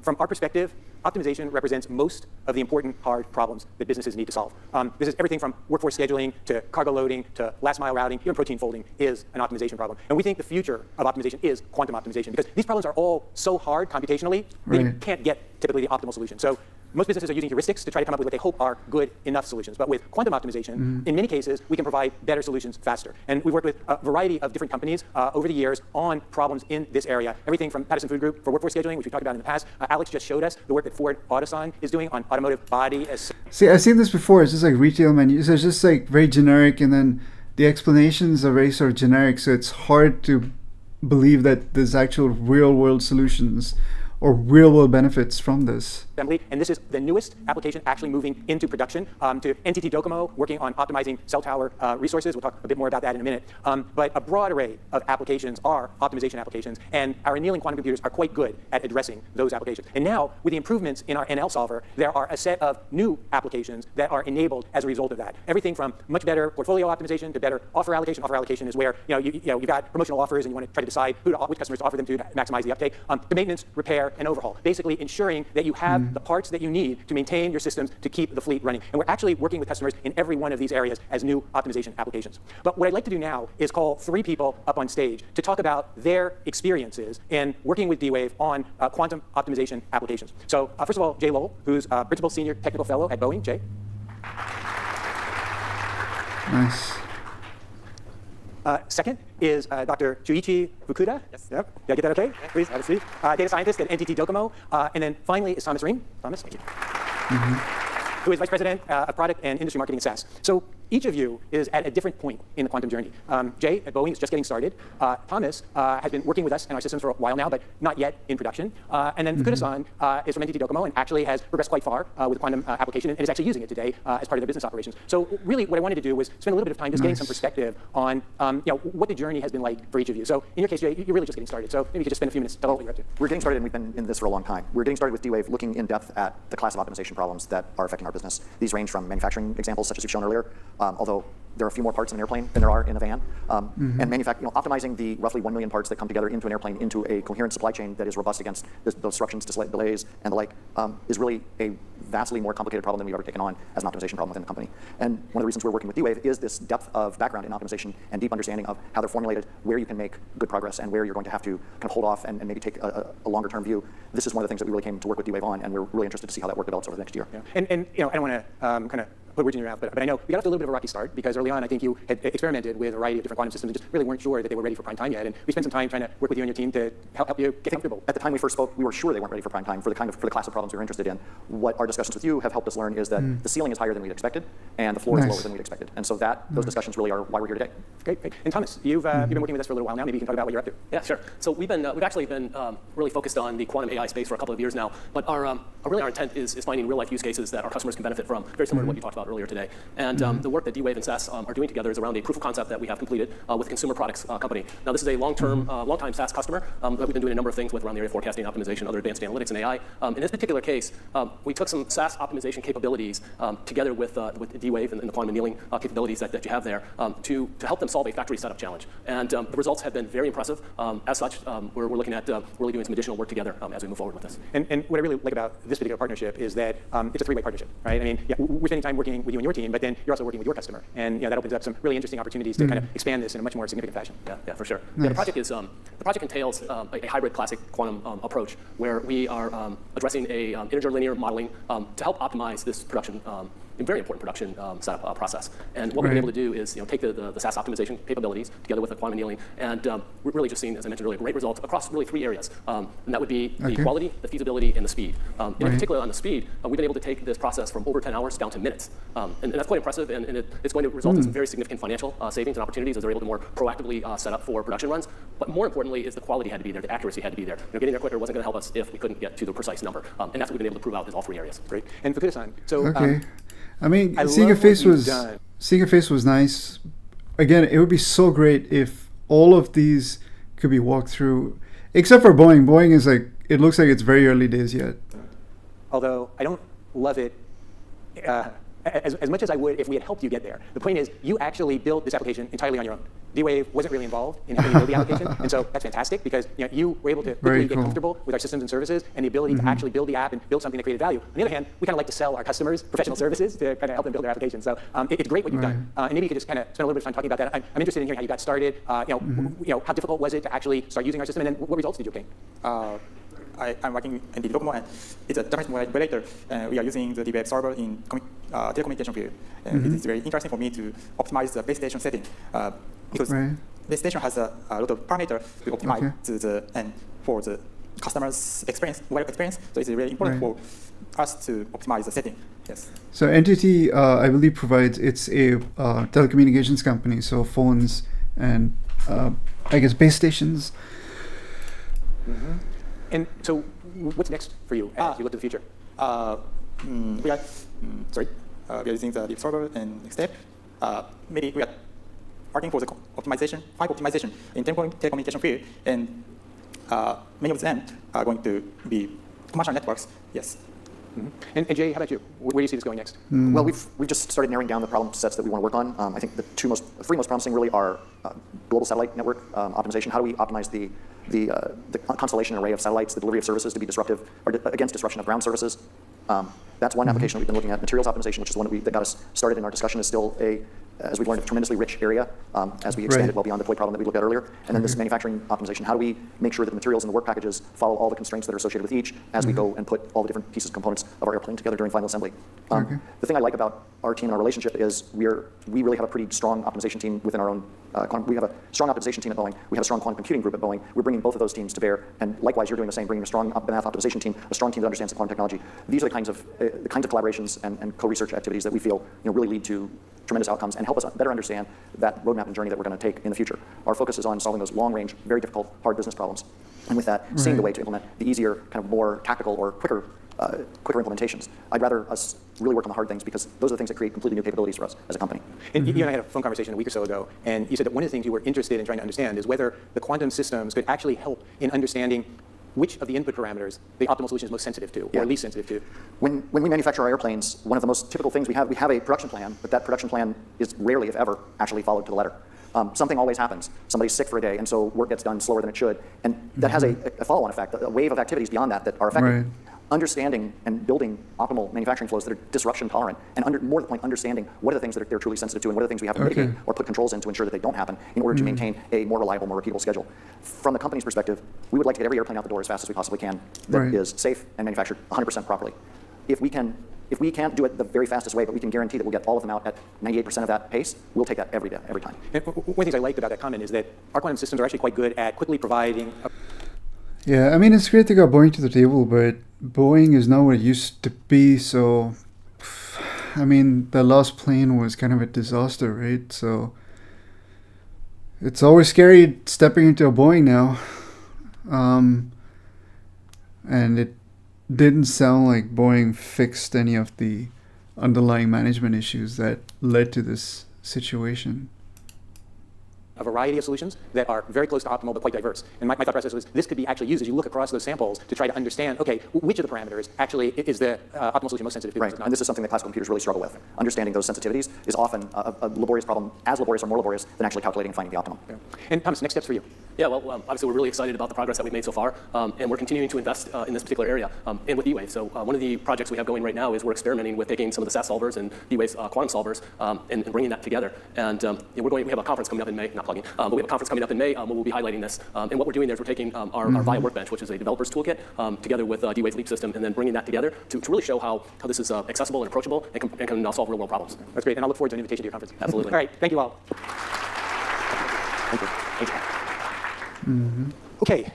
From our perspective, optimization represents most of the important hard problems that businesses need to solve. This is everything from workforce scheduling to cargo loading to last mile routing, even protein folding is an optimization problem. And we think the future of optimization is quantum optimization, because these problems are all so hard computationally that you can't get typically the optimal solution. So most businesses are using heuristics to try to come up with what they hope are good enough solutions. But with quantum optimization, in many cases, we can provide better solutions faster. And we've worked with a variety of different companies over the years on problems in this area. Everything from Patterson Food Group for workforce scheduling, which we talked about in the past. Alex just showed us the work that Ford Autoson is doing on automotive body. See, I've seen this before. It's just like retail menus. So it's just like very generic, and then the explanations are very sort of generic. So it's hard to believe that there's actual real-world solutions or real-world benefits from this. Assembly, and this is the newest application actually moving into production to NTT Docomo, working on optimizing cell tower resources. We'll talk a bit more about that in a minute. But a broad array of applications are optimization applications, and our annealing quantum computers are quite good at addressing those applications. And now, with the improvements in our NL solver, there are a set of new applications that are enabled as a result of that. Everything from much better portfolio optimization to better offer allocation. Offer allocation is where you've got promotional offers and you want to try to decide which customers to offer them to maximize the uptake. The maintenance, repair, and overhaul. Basically ensuring that you have the parts that you need to maintain your systems to keep the fleet running. And we're actually working with customers in every one of these areas as new optimization applications. But what I'd like to do now is call 3 people up on stage to talk about their experiences in working with D-Wave on quantum optimization applications. So first of all, Jay Lowell, who's Principal Senior Technical Fellow at Boeing. Jay. Nice. Second is Dr. Chuichi Fukuda. Yes. Yep. Did I get that okay? Yeah. Please, have a seat. Data scientist at NTT Docomo. And then finally is Thomas Ream. Thomas, thank you. Who is Vice President of Product and Industry Marketing at SAS. So each of you is at a different point in the quantum journey. Jay at Boeing is just getting started. Thomas has been working with us in our systems for a while now, but not yet in production. And then Fukuda-san is from NTT Docomo and actually has progressed quite far with quantum application and is actually using it today as part of their business operations. So really what I wanted to do was spend a little bit of time just getting some perspective on what the journey has been like for each of you. So in your case, Jay, you're really just getting started. So maybe you could just spend a few minutes to tell us what you're up to. We're getting started, and we've been in this for a long time. We're getting started with D-Wave, looking in depth at the class of optimization problems that are affecting our business. These range from manufacturing examples, such as you've shown earlier, although there are a few more parts in an airplane than there are in a van, and optimizing the roughly 1 million parts that come together into an airplane into a coherent supply chain that is robust against those disruptions, delays, and the like, is really a vastly more complicated problem than we've ever taken on as an optimization problem within the company. And one of the reasons we're working with D-Wave is this depth of background in optimization and deep understanding of how they're formulated, where you can make good progress, and where you're going to have to kind of hold off and maybe take a longer-term view. This is one of the things that we really came to work with D-Wave on, and we're really interested to see how that work develops over the next year. Yeah. And I don't want to kind of put words in your mouth, but I know we got off to a little bit of a rocky start because early on I think you had experimented with a variety of different quantum systems and just really weren't sure that they were ready for prime time yet. And we spent some time trying to work with you and your team to help you get comfortable. At the time we first spoke, we were sure they weren't ready for prime time for the class of problems we were interested in. What our discussions with you have helped us learn is that the ceiling is higher than we'd expected and the floor is lower than we'd expected. And so those discussions really are why we're here today. Great. And Thomas, you've been working with us for a little while now. Maybe you can talk about what you're up to. Yeah, sure. So we've actually been really focused on the quantum AI space for a couple of years now. But our intent is finding real life use cases that our customers can benefit from, very similar to what you talked about earlier today. And the work that D-Wave and SAS are doing together is around a proof of concept that we have completed with a consumer products company. Now, this is a long-time SaaS customer that we've been doing a number of things with around the area of forecasting, optimization, other advanced analytics, and AI. In this particular case, we took some SaaS optimization capabilities together with D-Wave and the quantum annealing capabilities that you have there to help them solve a factory setup challenge. And the results have been very impressive. As such, we're looking at really doing some additional work together as we move forward with this. And what I really like about this particular partnership is that it's a 3-way partnership, right? I mean, yeah, we're spending time working with you and your team, but then you're also working with your customer, and that opens up some really interesting opportunities to kind of expand this in a much more significant fashion. Yeah, for sure. Nice. Yeah, the project entails a hybrid classic quantum approach where we are addressing a integer linear modeling to help optimize this production. A very important production setup process. And what we've been able to do is take the SAS optimization capabilities together with the quantum annealing, and we're really just seeing, as I mentioned earlier, great results across really 3 areas. And that would be the quality, the feasibility, and the speed. In particular, on the speed, we've been able to take this process from over 10 hours down to minutes. And that's quite impressive, and it's going to result in some very significant financial savings and opportunities as they're able to more proactively set up for production runs. But more importantly is the quality had to be there, the accuracy had to be there. getting there quicker wasn't going to help us if we couldn't get to the precise number. And that's what we've been able to prove out in all 3 areas. Great. And Fukuda-san, so I mean, seeing your face was nice. Again, it would be so great if all of these could be walked through, except for Boeing. Boeing is like, it looks like it's very early days yet. Although I don't love it as much as I would if we had helped you get there. The point is, you actually built this application entirely on your own. D-Wave wasn't really involved in helping you build the application, and so that's fantastic because you were able to quickly get comfortable with our systems and services and the ability to actually build the app and build something that created value. On the other hand, we kind of like to sell our customers professional services to kind of help them build their applications. So it's great what you've done, and maybe you could just kind of spend a little bit of time talking about that. I'm interested in hearing how you got started. How difficult was it to actually start using our system, and then what results did you obtain? I'm working in the Docomo, and it's a Japanese mobile operator. We are using the D-Wave server in telecommunication field. And it is very interesting for me to optimize the base station setting because base station has a lot of parameters to optimize and for the customer's experience, mobile experience. So it's really important for us to optimize the setting. Yes. So Entity, I believe, provides, it's a telecommunications company, so phones and I guess base stations. And so what's next for you as you look to the future? We are using the deep server and next step. Maybe we are working for the optimization, pipe optimization in telecommunication field, and many of them are going to be commercial networks. Yes. And Jay, how about you? Where do you see this going next? Well, we've just started narrowing down the problem sets that we want to work on. I think the three most promising really are global satellite network optimization. How do we optimize the constellation array of satellites, the delivery of services to be disruptive or against disruption of ground services? That's one application that we've been looking at. Materials optimization, which is one that got us started in our discussion, is still as we've learned, a tremendously rich area as we expanded well beyond the toy problem that we looked at earlier. And then this manufacturing optimization, how do we make sure that the materials and the work packages follow all the constraints that are associated with each as we go and put all the different pieces and components of our airplane together during final assembly. The thing I like about our team and our relationship is we really have a pretty strong optimization team within our own. We have a strong optimization team at Boeing. We have a strong quantum computing group at Boeing. We're bringing both of those teams to bear, and likewise, you're doing the same, bringing a strong math optimization team, a strong team that understands the quantum technology. These are the kinds of collaborations and co-research activities that we feel really lead to tremendous outcomes and help us better understand that roadmap and journey that we're going to take in the future. Our focus is on solving those long-range, very difficult, hard business problems, and with that, seeing the way to implement the easier, kind of more tactical or quicker implementations. I'd rather us really work on the hard things because those are the things that create completely new capabilities for us as a company. And you and I had a phone conversation a week or so ago, and you said that one of the things you were interested in trying to understand is whether the quantum systems could actually help in understanding which of the input parameters the optimal solution is most sensitive to or least sensitive to. When we manufacture our airplanes, one of the most typical things we have a production plan, but that production plan is rarely, if ever, actually followed to the letter. Something always happens. Somebody's sick for a day, and so work gets done slower than it should. And that has a follow-on effect, a wave of activities beyond that are affected. Understanding and building optimal manufacturing flows that are disruption tolerant, and more to the point, understanding what are the things that they're truly sensitive to and what are the things we have to mitigate or put controls in to ensure that they don't happen in order to maintain a more reliable, more repeatable schedule. From the company's perspective, we would like to get every airplane out the door as fast as we possibly can that is safe and manufactured 100% properly. If we can't do it the very fastest way, but we can guarantee that we'll get all of them out at 98% of that pace, we'll take that every day, every time. And one of the things I liked about that comment is that our quantum systems are actually quite good at quickly providing Yeah, I mean, it's great to got Boeing to the table, but Boeing is not what it used to be, so, I mean, the last plane was kind of a disaster, right? So, it's always scary stepping into a Boeing now. And it didn't sound like Boeing fixed any of the underlying management issues that led to this situation. A variety of solutions that are very close to optimal but quite diverse. And my thought process was this could be actually used as you look across those samples to try to understand, okay, which of the parameters actually is the optimal solution most sensitive to. Right, and this is something that classical computers really struggle with. Understanding those sensitivities is often a laborious problem, as laborious or more laborious than actually calculating and finding the optimum. Yeah. And Thomas, next steps for you. Yeah, well, obviously we're really excited about the progress that we've made so far, and we're continuing to invest in this particular area and with D-Wave. So one of the projects we have going right now is we're experimenting with taking some of the SAS solvers and D-Wave's quantum solvers and bringing that together. And we have a conference coming up in May, not plugging, but we have a conference coming up in May where we'll be highlighting this. And what we're doing there is we're taking our VIA Workbench, which is a developer's toolkit, together with D-Wave's Leap system, and then bringing that together to really show how this is accessible and approachable and can solve real-world problems. That's great, and I look forward to an invitation to your conference. Absolutely. All right, thank you all. Thank you. Thank you. Okay,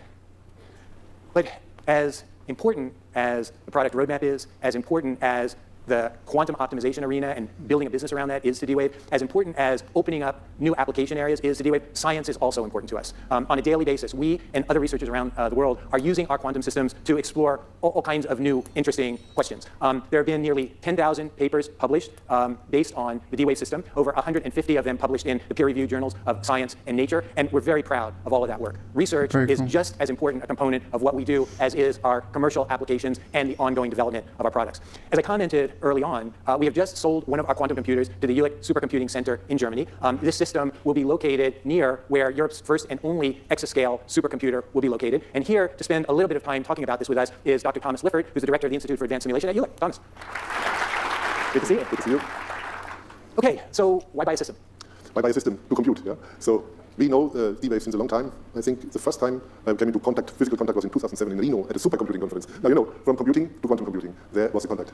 but as important as the product roadmap is, as important as the quantum optimization arena and building a business around that is to D-Wave, as important as opening up new application areas is to D-Wave, science is also important to us. On a daily basis, we and other researchers around the world are using our quantum systems to explore all kinds of new, interesting questions. There have been nearly 10,000 papers published based on the D-Wave system, over 150 of them published in the peer-reviewed journals of Science and Nature, and we're very proud of all of that work. Research is just as important a component of what we do as is our commercial applications and the ongoing development of our products. As I commented early on, we have just sold one of our quantum computers to the Jülich Supercomputing Center in Germany. This system will be located near where Europe's first and only exascale supercomputer will be located. And here to spend a little bit of time talking about this with us is Dr. Thomas Lifford, who's the director of the Institute for Advanced Simulation at Jülich. Thomas. Good to see you. Good to see you. Okay, so why buy a system? Why buy a system? To compute. Yeah. So We know D-Wave since a long time. I think the first time I came into contact, physical contact, was in 2007 in Reno at a supercomputing conference. Now, you know, from computing to quantum computing, there was the contact.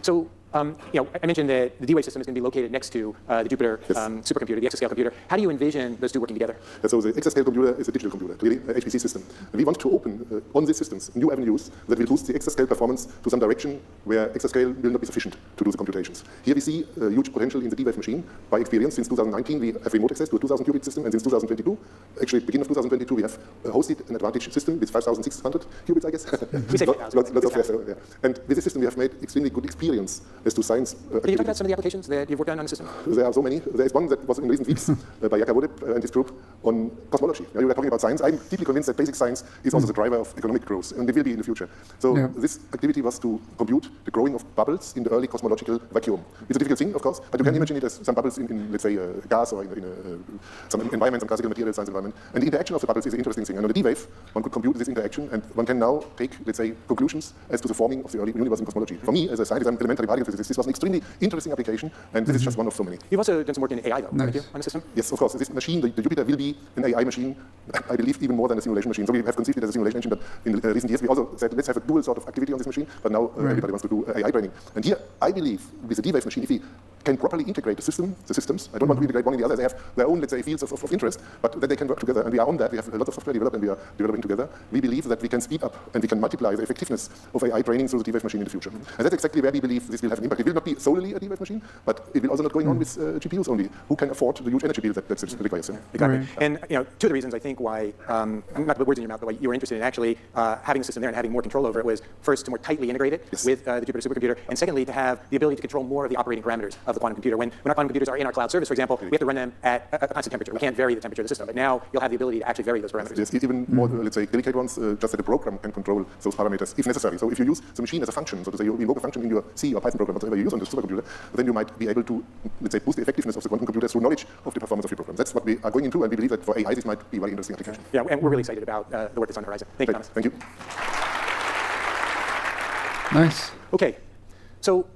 So, you know, I mentioned that the D-Wave system is going to be located next to the Jupyter supercomputer, the exascale computer. How do you envision those two working together? So the exascale computer is a digital computer, clearly an HPC system. And we want to open on these systems new avenues that will boost the exascale performance to some direction where exascale will not be sufficient to do the computations. Here we see huge potential in the D-Wave machine. By experience, since 2019, we have remote access to a 2,000 qubit system, and since 2022, actually beginning of 2022, we have hosted an advantage system with 5,600 qubits, I guess. We say lots of yeah. And with this system, we have made extremely good experience as to science. Can you talk about some of the applications that you've worked on the system? There are so many. There is one that was in recent weeks by Jaka Vodeb and his group on cosmology. Now, you were talking about science. I'm deeply convinced that basic science is also the driver of economic growth, and it will be in the future. So this activity was to compute the growing of bubbles in the early cosmological vacuum. It's a difficult thing, of course, but you can imagine it as some bubbles in let's say, gas or in some environment, some classical material science environment. And the interaction of the bubbles is an interesting thing. And on the D-Wave, one could compute this interaction, and one can now take, let's say, conclusions as to the forming of the early universe in cosmology. For me, as a scientist, I'm elementary particle physicist, this was an extremely interesting application, and this is just one of so many. You've also done some work in AI, though, haven't you, on the system? Yes, of course. This machine, the Jupyter, will be an AI machine, I believe, even more than a simulation machine. So we have conceived it as a simulation engine, but in recent years we also said, let's have a dual sort of activity on this machine, but now everybody wants to do AI training. And here, I believe, with the D-Wave machine, if we can properly integrate the systems, I don't want to integrate one in the other, they have their own, let's say, fields of interest, but that they can work together, and we are on that. We have a lot of software developed, and we are developing together. We believe that we can speed up and we can multiply the effectiveness of AI training through the D-Wave machine in the future. And that's exactly where we believe this will have an impact. It will not be solely a D-Wave machine, but it will also not going on with GPUs only. Who can afford the huge energy bill that requires? Exactly. And you know, two of the reasons I think why, I'm not to put words in your mouth, but why you were interested in actually having a system there and having more control over it was first to more tightly integrate it with the Jupyter supercomputer, and secondly to have the ability to control more of the operating parameters of the quantum computer. When our quantum computers are in our cloud service, for example, we have to run them at a constant temperature. We can't vary the temperature of the system, but now you'll have the ability to actually vary those parameters. Yes, even more, let's say, delicate ones, just that a program can control those parameters if necessary. So if you use the machine as a function, so to say, you invoke a function in your C or Python program, whatever you use on the supercomputer, then you might be able to, let's say, boost the effectiveness of the quantum computer through knowledge of the performance of your program. That's what we are going into, and we believe that for AI this might be a very interesting application. Yeah, and we're really excited about the work that's on the horizon. Thank you, Thomas. Thank you. Nice. Okay, so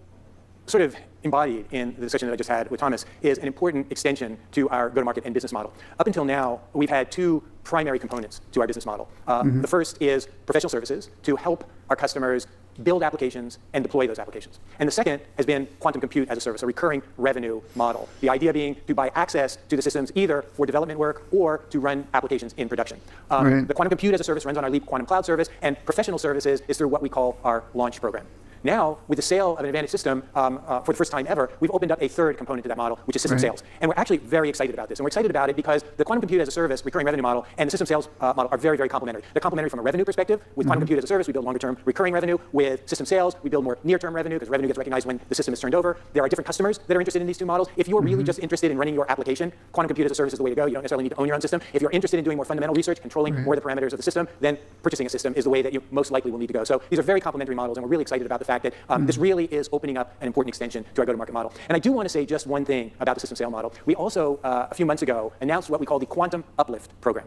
sort of embodied in the discussion that I just had with Thomas is an important extension to our go-to-market and business model. Up until now, we've had two primary components to our business model. The first is professional services to help our customers build applications and deploy those applications. And the second has been quantum compute as a service, a recurring revenue model. The idea being to buy access to the systems either for development work or to run applications in production. The quantum compute as a service runs on our Leap quantum cloud service, and professional services is through what we call our launch program. Now, with the sale of an Advantage system for the first time ever, we've opened up a third component to that model, which is system sales. And we're actually very excited about this. And we're excited about it because the quantum compute as a service, recurring revenue model, and the system sales model are very, very complementary. They're complementary from a revenue perspective. With quantum compute as a service, we build longer-term recurring revenue. With system sales, we build more near-term revenue because revenue gets recognized when the system is turned over. There are different customers that are interested in these two models. If you're really just interested in running your application, quantum compute as a service is the way to go. You don't necessarily need to own your own system. If you're interested in doing more fundamental research, controlling more of the parameters of the system, then purchasing a system is the way that you most likely will need to go. So these are very complementary models, and we're really excited about the fact that this really is opening up an important extension to our go-to-market model. And I do want to say just one thing about the system sale model. We also, a few months ago, announced what we call the Quantum Uplift program.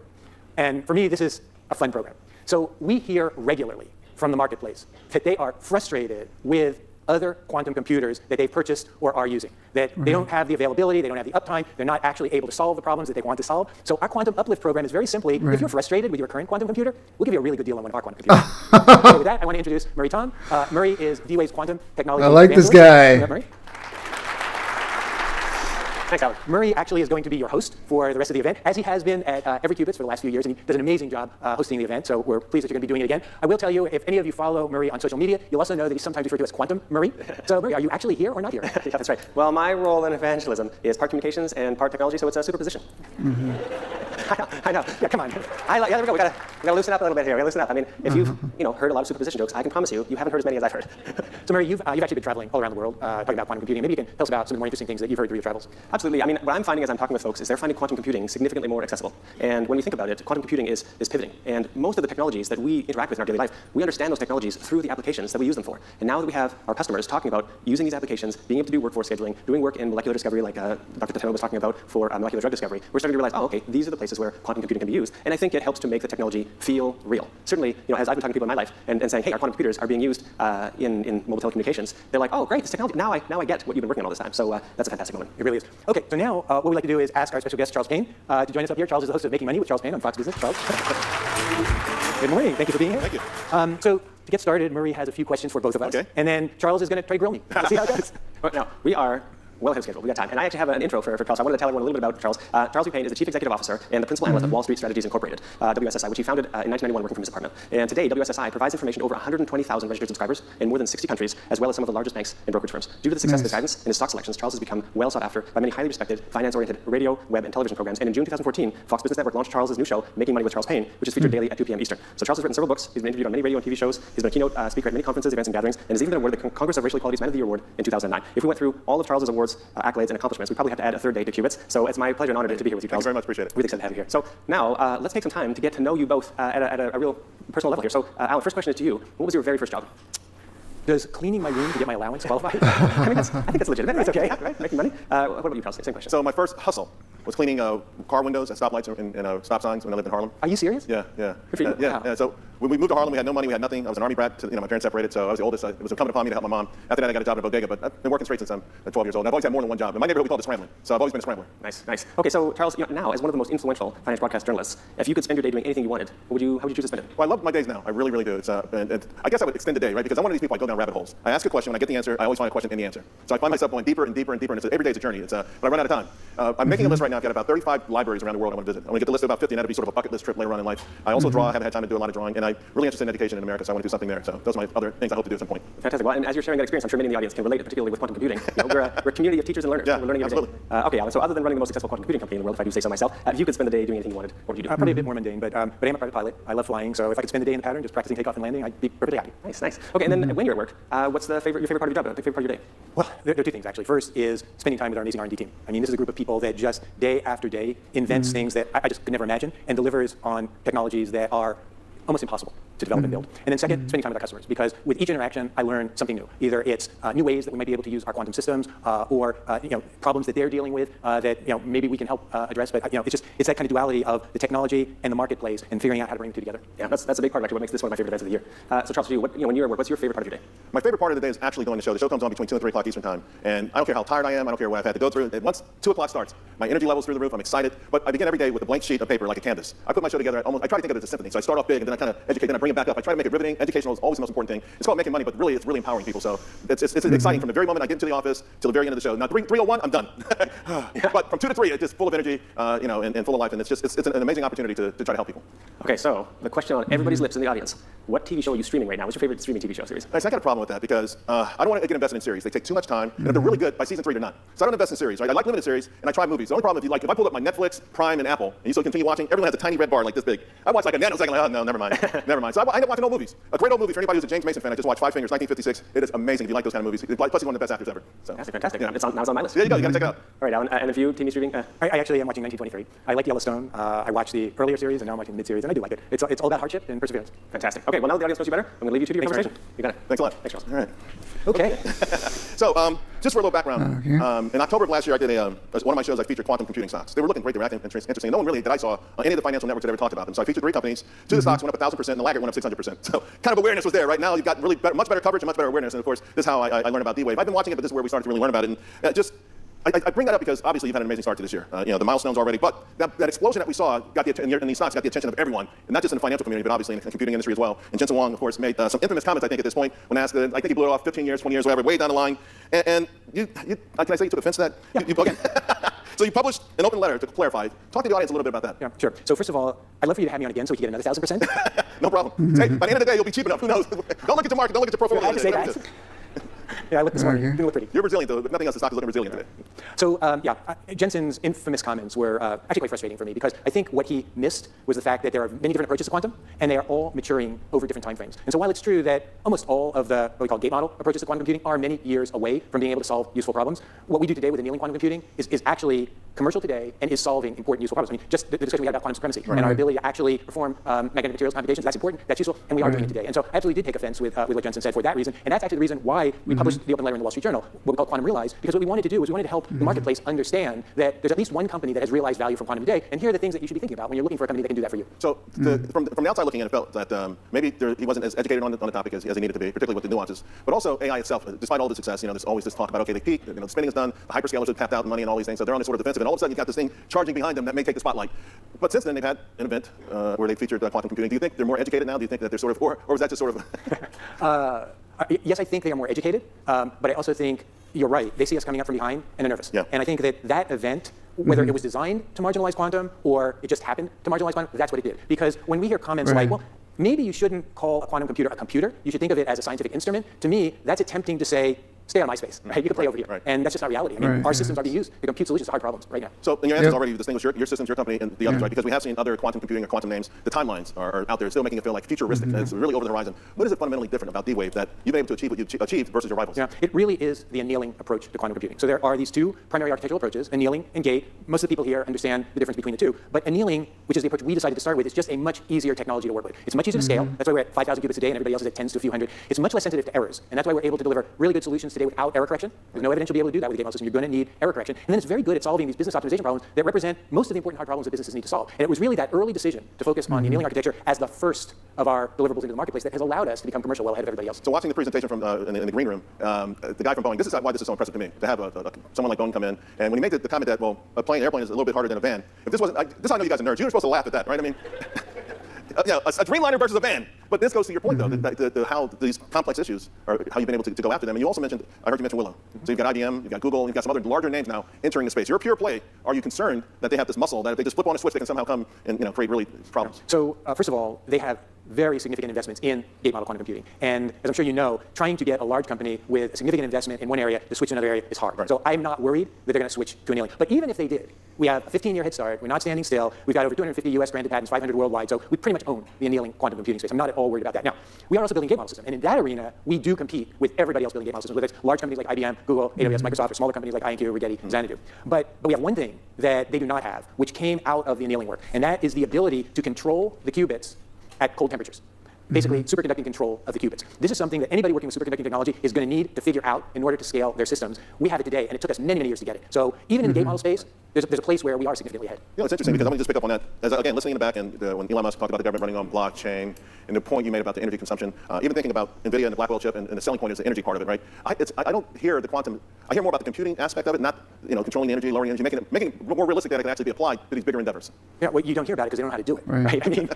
And for me, this is a fun program. So we hear regularly from the marketplace that they are frustrated with other quantum computers that they've purchased or are using, that they don't have the availability, they don't have the uptime, they're not actually able to solve the problems that they want to solve. So our Quantum Uplift program is very simply, if you're frustrated with your current quantum computer, we'll give you a really good deal on one of our quantum computers. So with that, I want to introduce Murray Tom. Murray is D-Wave's quantum technology. I like this guy. Murray? Thanks, Alan. Murray actually is going to be your host for the rest of the event, as he has been at every Qubits for the last few years, and he does an amazing job hosting the event, so we're pleased that you're going to be doing it again. I will tell you, if any of you follow Murray on social media, you'll also know that he's sometimes referred to as Quantum Murray. So Murray, are you actually here or not here? Yeah, that's right. Well, my role in evangelism is part communications and part technology, so it's a superposition. I know. Yeah, come on. Yeah, there we go. We gotta loosen up a little bit here. We gotta loosen up. I mean, if you've heard a lot of superposition jokes, I can promise you haven't heard as many as I've heard. So Murray, you've actually been traveling all around the world talking about quantum computing. Maybe you can tell us about some of the more interesting things that you've heard through your travels. Absolutely. I mean, what I'm finding as I'm talking with folks is they're finding quantum computing significantly more accessible. And when we think about it, quantum computing is pivoting. And most of the technologies that we interact with in our daily life, we understand those technologies through the applications that we use them for. And now that we have our customers talking about using these applications, being able to do workforce scheduling, doing work in molecular discovery like Dr. Tateno was talking about for molecular drug discovery, we're starting to realize, oh, okay, these are the places places where quantum computing can be used. And I think it helps to make the technology feel real. Certainly, as I've been talking to people in my life and saying, hey, our quantum computers are being used in mobile telecommunications, they're like, oh, great, this technology, now I get what you've been working on all this time. So that's a fantastic moment. It really is. Okay, so now what we'd like to do is ask our special guest, Charles Payne, to join us up here. Charles is the host of Making Money with Charles Payne on Fox Business. Charles. Good morning. Thank you for being here. Thank you. So to get started, Murray has a few questions for both of us. Okay. And then Charles is going to try to grill me. Let's see how it goes. Now, we are well ahead of schedule. We got time. And I actually have an intro for Charles. I wanted to tell everyone a little bit about Charles. Charles Payne is the Chief Executive Officer and the Principal Analyst of Wall Street Strategies Incorporated, WSSI, which he founded in 1991 working from his apartment. And today, WSSI provides information to over 120,000 registered subscribers in more than 60 countries, as well as some of the largest banks and brokerage firms. Due to the success of his guidance and his stock selections, Charles has become well sought after by many highly respected, finance-oriented radio, web, and television programs. And in June 2014, Fox Business Network launched Charles' new show, Making Money with Charles Payne, which is featured daily at 2 p.m. Eastern. So Charles has written several books. He's been interviewed on many radio and TV shows. He's been a keynote speaker at many conferences, events, and gatherings, and has even been awarded the Congress of Racial Equality's Man of the Year Award in 2009. If we went through all of Charles' awards, accolades, and accomplishments, we probably have to add a third day to Qubits. So it's my pleasure and honor to be here with you, Charles. Thanks very much. Appreciate it. Really excited to have you here. So now let's take some time to get to know you both at a real personal level here. So Alan, first question is to you. What was your very first job? Does cleaning my room to get my allowance qualify? I think that's legitimate. It's okay. Right? Making money. What about you, Charles? Same question. So my first hustle was cleaning car windows at stoplights and stop signs when I lived in Harlem. Are you serious? Yeah. Good for you. Yeah. So when we moved to Harlem, we had no money, we had nothing. I was an army brat. My parents separated, so I was the oldest. It was incumbent upon me to help my mom. After that, I got a job at a bodega, but I've been working straight since I'm 12 years old. And I've always had more than one job. In my neighborhood, we call it scrambling. So I've always been a scrambler. Nice. Okay, so Charles, now as one of the most influential finance broadcast journalists, if you could spend your day doing anything you wanted, how would you choose to spend it? Well, I love my days now. I really, really do. It's, and I guess I would extend the day, right? Because I'm one of these people, I go down rabbit holes. I ask a question, when I get the answer, I always find a question in the answer. So I find myself going deeper and deeper and deeper, and every day is a journey. But I run out of time. I'm making a list right now. I've got about 35 libraries around the world I want to visit. I'm going to get the list of about 50, and that'll be sort of a bucket list trip later on in life. I also draw. I haven't had time to do a lot of drawing, and I'm really interested in education in America, so I want to do something there. So those are my other things I hope to do at some point. Fantastic. Well, and as you're sharing that experience, I'm sure many in the audience can relate, particularly with quantum computing. We're a community of teachers and learners. Yeah, we're learning every day. Okay, Alan, so other than running the most successful quantum computing company in the world, if I do say so myself, if you could spend the day doing anything you wanted, what would you do? Probably a bit more mundane, but I am a private pilot. I love flying, so if I could spend the day in the pattern just practicing takeoff and landing, I'd be perfectly happy. Nice. Okay, and then when you're at work, what's your favorite part of your job, the favorite part of your day? Well, there are two things, actually. First is spending time with our amazing R&D team. I mean, this is a group of people that just day after day invents things that I just could never imagine and delivers on technologies that are almost impossible to develop and build. And then second, spending time with our customers, because with each interaction, I learn something new. Either it's new ways that we might be able to use our quantum systems, or problems that they're dealing with that maybe we can help address. But it's that kind of duality of the technology and the marketplace and figuring out how to bring them two together. Yeah, that's a big part of actually what makes this one of my favorite events of the year. So Charles, for you, when you're at work, what's your favorite part of your day? My favorite part of the day is actually doing the show. The show comes on between 2 and 3 o'clock Eastern time, and I don't care how tired I am. I don't care what I've had to go through. Once 2 o'clock starts, my energy level's through the roof. I'm excited, but I begin every day with a blank sheet of paper, like a canvas. I put my show together. I try to think of it as a symphony. So I start off big, and then I kind of educate, then I bring it back up. I try to make it riveting. Educational is always the most important thing. It's called making money, but really, it's really empowering people. So it's exciting from the very moment I get into the office till the very end of the show. Now, 3:01, I'm done. But from 2 to 3, it's just full of energy, and full of life, and it's an amazing opportunity to try to help people. Okay, so the question on everybody's lips in the audience: what TV show are you streaming right now? What's your favorite streaming TV show series? I got a problem with that because I don't want to get invested in series. They take too much time, and if they're really good, by season 3, they're not. So I don't invest in series. Right? I like limited series, and I try movies. The only problem if I pull up my Netflix, Prime, and Apple, and you still continue watching, everyone has a tiny red bar like this big. I watch like a nanosecond, like, oh no, never mind. So I end up watching old movies. A great old movie for anybody who's a James Mason fan. I just watched Five Fingers, 1956. It is amazing if you like those kind of movies. Plus, he's one of the best actors ever. So. Fantastic. Yeah. It's on my list. There you go. You got to check it out. All right, Alan. And if you, TV streaming? I actually am watching 1923. I like Yellowstone. I watched the earlier series, and now I'm watching the mid-series, and I do like it. It's all about hardship and perseverance. Fantastic. Okay, well, now the audience knows you better. I'm going to leave you to your conversation. You got it. Thanks a lot. Thanks, Charles. All right. Okay. So, just for a little background, in October of last year, I did one of my shows. I featured quantum computing stocks. They were looking great. They were acting interesting. No one really that I saw on any of the financial networks that ever talked about them. So I featured 3 companies. 2 of the stocks went up 1,000%, and the laggard went up 600%. So kind of awareness was there. Right now, you've got really much better coverage and much better awareness. And of course, this is how I learned about D-Wave. I've been watching it, but this is where we started to really learn about it. And I bring that up because obviously you've had an amazing start to this year. The milestones already, but that explosion that we saw in these stocks got the attention of everyone, and not just in the financial community, but obviously in the computing industry as well. And Jensen Huang, of course, made some infamous comments, I think, at this point when asked, I think he blew it off 15 years, 20 years, whatever, way down the line. And can I say you took offense to that? Yeah. Okay. So you published an open letter to clarify. Talk to the audience a little bit about that. Yeah, sure. So first of all, I'd love for you to have me on again so we can get another 1,000%. No problem. Hey, by the end of the day, you'll be cheap enough. Who knows? Don't look at your market. Don't look at your portfolio. I say that. Yeah, I look this morning. You look pretty. You're Brazilian, though. If nothing else, the stock is looking Brazilian today. So, Jensen's infamous comments were actually quite frustrating for me because I think what he missed was the fact that there are many different approaches to quantum, and they are all maturing over different time frames. And so while it's true that almost all of the what we call gate model approaches to quantum computing are many years away from being able to solve useful problems, what we do today with annealing quantum computing is actually commercial today and is solving important, useful problems. I mean, just the discussion we had about quantum supremacy and our ability to actually perform magnetic materials computations, that's important, that's useful, and we are doing it today. And so I absolutely did take offense with what Jensen said for that reason, and that's actually the reason why we published the open letter in the Wall Street Journal, what we call Quantum Realized, because what we wanted to do was we wanted to help the marketplace understand that there's at least one company that has realized value from quantum today, and here are the things that you should be thinking about when you're looking for a company that can do that for you. So from the outside looking in, it felt that maybe he wasn't as educated on the topic as he needed to be, particularly with the nuances. But also AI itself, despite all the success, there's always this talk about, okay, they peaked, the spending is done, the hyperscalers have tapped out money and all these things, so they're on this sort of defensive, and all of a sudden you've got this thing charging behind them that may take the spotlight. But since then, they've had an event where they featured quantum computing. Do you think they're more educated now? Do you think that they're sort of, or was that just sort of? Yes, I think they are more educated, but I also think you're right. They see us coming up from behind and they're nervous. Yeah. And I think that event, whether it was designed to marginalize quantum or it just happened to marginalize quantum, that's what it did. Because when we hear comments like, well, maybe you shouldn't call a quantum computer a computer, you should think of it as a scientific instrument, to me, that's attempting to say, stay on my space, right? You can play over here. Right. And that's just not reality. I mean, our systems are being used to compute solutions to hard problems right now. So in your answers already, you distinguish your systems, your company, and the others, right? Because we have seen other quantum computing or quantum names, the timelines are out there still making it feel like futuristic, and it's really over the horizon. What is it fundamentally different about D-Wave that you've been able to achieve what you've achieved versus your rivals? Yeah, it really is the annealing approach to quantum computing. So there are these two primary architectural approaches, annealing and gate. Most of the people here understand the difference between the two. But annealing, which is the approach we decided to start with, is just a much easier technology to work with. It's much easier to scale. That's why we're at 5,000 qubits a day, and everybody else is at tens to a few hundred. It's much less sensitive to errors. And that's why we're able to deliver really good solutions today without error correction. There's no evidence you'll be able to do that with a gate model system. You're going to need error correction. And then it's very good at solving these business optimization problems that represent most of the important hard problems that businesses need to solve. And it was really that early decision to focus on the annealing architecture as the first of our deliverables into the marketplace that has allowed us to become commercial well ahead of everybody else. So watching the presentation from in the green room, the guy from Boeing, this is why this is so impressive to me, to have someone like Boeing come in, and when he made the comment that, well, airplane is a little bit harder than a van, if this wasn't, I know you guys are nerds, you were supposed to laugh at that, right? I mean, a Dreamliner versus a van. But this goes to your point, though, how these complex issues are how you've been able to go after them. And you also mentioned, I heard you mention Willow. So you've got IBM, you've got Google, you've got some other larger names now entering the space. You're a pure play. Are you concerned that they have this muscle that if they just flip on a switch, they can somehow come and create really problems? So first of all, they have very significant investments in gate model quantum computing. And as I'm sure you know, trying to get a large company with a significant investment in one area to switch to another area is hard. Right. So I'm not worried that they're going to switch to annealing. But even if they did, we have a 15-year head start. We're not standing still. We've got over 250 US granted patents, 500 worldwide. So we pretty much own the annealing quantum computing space. I'm not at all worried about that. Now, we are also building gate model systems. And in that arena, we do compete with everybody else building gate model systems, whether it's large companies like IBM, Google, AWS, Microsoft, or smaller companies like IonQ, Rigetti, Xanadu. But we have one thing that they do not have, which came out of the annealing work. And that is the ability to control the qubits at cold temperatures. Basically, superconducting control of the qubits. This is something that anybody working with superconducting technology is going to need to figure out in order to scale their systems. We have it today, and it took us many, many years to get it. So even in the gate model space, there's a place where we are significantly ahead. It's interesting because I'm going to just pick up on that. As, again, listening in the back end, when Elon Musk talked about the government running on blockchain, and the point you made about the energy consumption, even thinking about NVIDIA and the Blackwell chip, and the selling point is the energy part of it, right? I don't hear the quantum. I hear more about the computing aspect of it, not controlling the energy, lowering energy, making it more realistic that it can actually be applied to these bigger endeavors. Yeah, well, you don't hear about it because they don't know how to do it, right? I mean,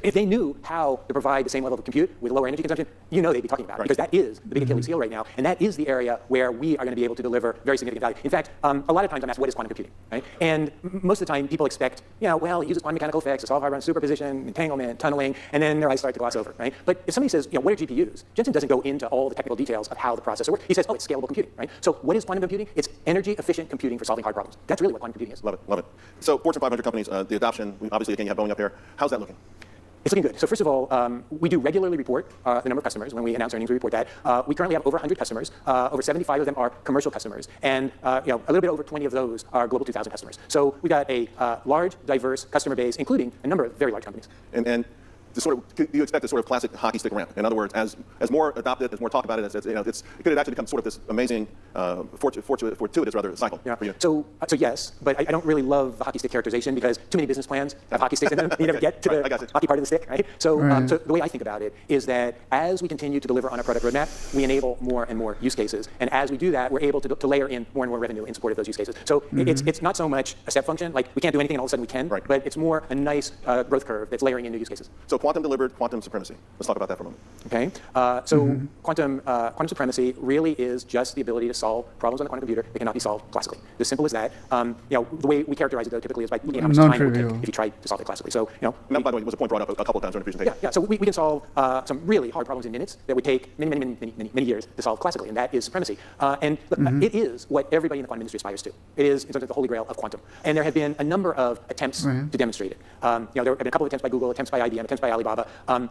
if they knew how to provide the same level of compute with lower energy consumption, they'd be talking about it, because that is the big Achilles heel right now, and that is the area where we are going to be able to deliver very significant value. In fact, a lot of times I'm asked, what is quantum computing, right? And most of the time people expect, well, it uses quantum mechanical effects to solve hard-run superposition, entanglement, tunneling, and then their eyes start to gloss over, right? But if somebody says, what are GPUs? Jensen doesn't go into all the technical details of how the processor works. He says, it's scalable computing, right? So what is quantum computing? It's energy-efficient computing for solving hard problems. That's really what quantum computing is. Love it. So Fortune 500 companies, the adoption, obviously, again, you have Boeing up here. How's that looking? It's looking good. So first of all, we do regularly report the number of customers. When we announce earnings, we report that. We currently have over 100 customers. Over 75 of them are commercial customers. And a little bit over 20 of those are Global 2000 customers. So we've got a large, diverse customer base, including a number of very large companies. And do you expect a sort of classic hockey stick ramp? In other words, as more adopted, as more talk about it, it could actually become sort of this amazing fortuitous cycle for you. So yes, but I don't really love the hockey stick characterization because too many business plans have hockey sticks in them. You never get to the hockey part of the stick, right? So the way I think about it is that as we continue to deliver on our product roadmap, we enable more and more use cases. And as we do that, we're able to layer in more and more revenue in support of those use cases. So it's not so much a step function, like we can't do anything and all of a sudden we can, but it's more a nice growth curve that's layering in new use cases. So quantum delivered quantum supremacy. Let's talk about that for a moment. Okay. Quantum supremacy really is just the ability to solve problems on the quantum computer that cannot be solved classically. As simple as that. The way we characterize it, though, typically is by looking at how much time it would take if you tried to solve it classically. So, and that, by the way, was a point brought up a couple of times during the presentation. Yeah. So we can solve some really hard problems in minutes that would take many years to solve classically, and that is supremacy. And look, it is what everybody in the quantum industry aspires to. It is, in terms of the holy grail of quantum. And there have been a number of attempts to demonstrate it. There have been a couple of attempts by Google, attempts by IBM, attempts by Alibaba.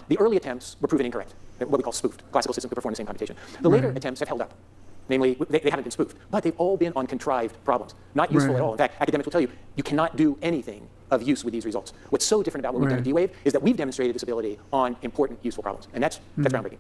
The early attempts were proven incorrect. What we call spoofed. Classical systems could perform the same computation. The later attempts have held up. Namely, they haven't been spoofed, but they've all been on contrived problems, not useful at all. In fact, academics will tell you, you cannot do anything of use with these results. What's so different about what we've done at D-Wave is that we've demonstrated this ability on important, useful problems, and that's groundbreaking.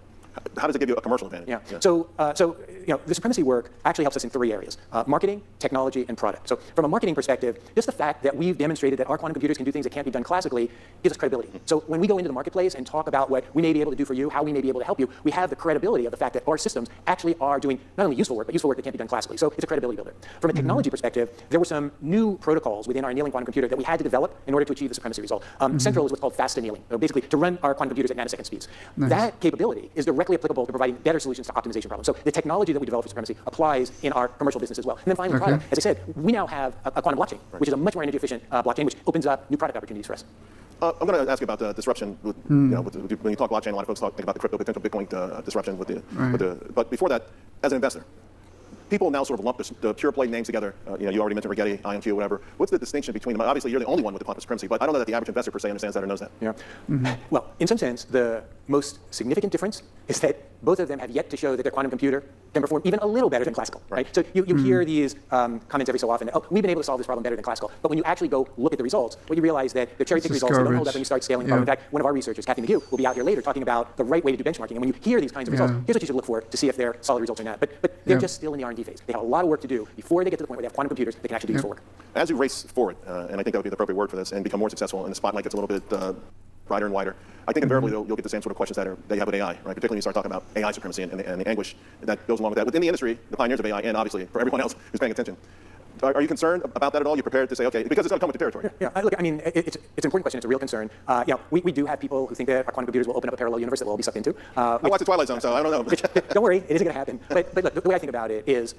How does it give you a commercial advantage? Yeah. So the supremacy work actually helps us in 3 areas: marketing, technology, and product. So from a marketing perspective, just the fact that we've demonstrated that our quantum computers can do things that can't be done classically gives us credibility. So when we go into the marketplace and talk about what we may be able to do for you, how we may be able to help you, we have the credibility of the fact that our systems actually are doing not only useful work, but useful work that can't be done classically. So it's a credibility builder. From a technology perspective, there were some new protocols within our annealing quantum computer that we had to develop in order to achieve the supremacy result. Central is what's called fast annealing, so basically to run our quantum computers at nanosecond speeds. That capability is directly applicable to providing better solutions to optimization problems. So the technology that we develop for supremacy applies in our commercial business as well. And then finally, product. As I said, we now have a quantum blockchain, which is a much more energy efficient blockchain, which opens up new product opportunities for us. I'm going to ask you about disruption. When you talk blockchain, a lot of folks think about the crypto potential Bitcoin disruption. But before that, as an investor, people now sort of lump the pure play names together. You already mentioned Rigetti, IonQ, whatever. What's the distinction between them? Obviously, you're the only one with the quantum supremacy, but I don't know that the average investor per se understands that or knows that. Yeah. Well, in some sense, the most significant difference is that both of them have yet to show that their quantum computer can perform even a little better than classical. Right? So you hear these comments every so often. Oh, we've been able to solve this problem better than classical. But when you actually go look at the results, what you realize that the cherry-picked results don't hold up when you start scaling the problem. In fact, one of our researchers, Kathy McHugh, will be out here later talking about the right way to do benchmarking. And when you hear these kinds of results, here's what you should look for to see if they're solid results or not. But they're just still in the R&D phase. They have a lot of work to do before they get to the point where they have quantum computers that can actually do useful work. As you race forward, and I think that would be the appropriate word for this, and become more successful, and the spotlight gets a little bit brighter and wider, I think invariably you'll get the same sort of questions that you have with AI, right? Particularly when you start talking about AI supremacy and the anguish that goes along with that within the industry, the pioneers of AI, and obviously for everyone else who's paying attention. Are you concerned about that at all? You prepared to say, okay, because it's going to come with the territory? Yeah. Look, I mean, it's an important question. It's a real concern. We do have people who think that our quantum computers will open up a parallel universe that we'll all be sucked into. I watched the Twilight Zone, so I don't know. Don't worry, it isn't going to happen. But look, the way I think about it is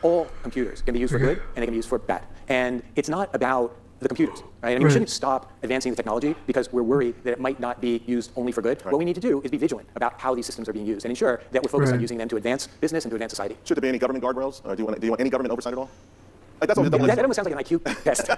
all computers can be used for good and they can be used for bad. And it's not about the computers, right? I mean, we shouldn't stop advancing the technology because we're worried that it might not be used only for good. Right. What we need to do is be vigilant about how these systems are being used and ensure that we're focused on using them to advance business and to advance society. Should there be any government guardrails? Do you want any government oversight at all? That's always that almost sounds like an IQ test.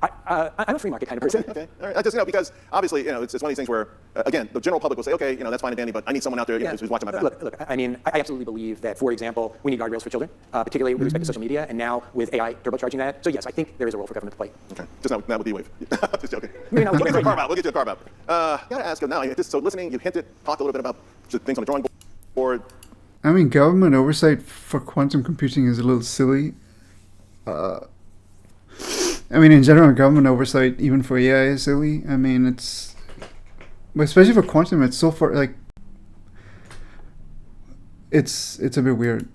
I'm a free market kind of person. Okay. All right. I just because obviously it's one of these things where again the general public will say okay that's fine and dandy, but I need someone out there who's watching my back. Look. I mean, I absolutely believe that, for example, we need guardrails for children, particularly with respect to social media, and now with AI turbocharging that. So yes, I think there is a role for government to play. Okay. Just not with D-Wave. Just joking. Maybe not with We'll get you a carve out. Gotta ask you now. So listening, you talked a little bit about things on the drawing board. I mean, government oversight for quantum computing is a little silly. I mean, in general, government oversight, even for AI, is silly. I mean, but especially for quantum, it's so far, like, it's a bit weird.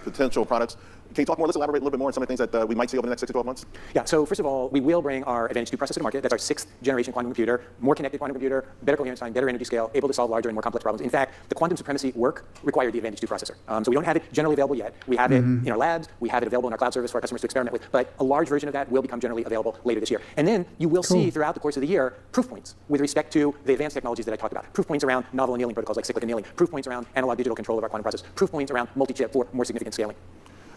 Potential products. Can you talk more? Let's elaborate a little bit more on some of the things that we might see over the next 6 to 12 months. Yeah, so first of all, we will bring our Advantage 2 processor to market. That's our 6th generation quantum computer, more connected quantum computer, better coherence time, better energy scale, able to solve larger and more complex problems. In fact, the quantum supremacy work required the Advantage 2 processor. So we don't have it generally available yet. We have it in our labs. We have it available in our cloud service for our customers to experiment with. But a large version of that will become generally available later this year. And then you will see throughout the course of the year proof points with respect to the advanced technologies that I talked about. Proof points around novel annealing protocols like cyclic annealing. Proof points around analog digital control of our quantum process. Proof points around multi-chip for more significant scaling.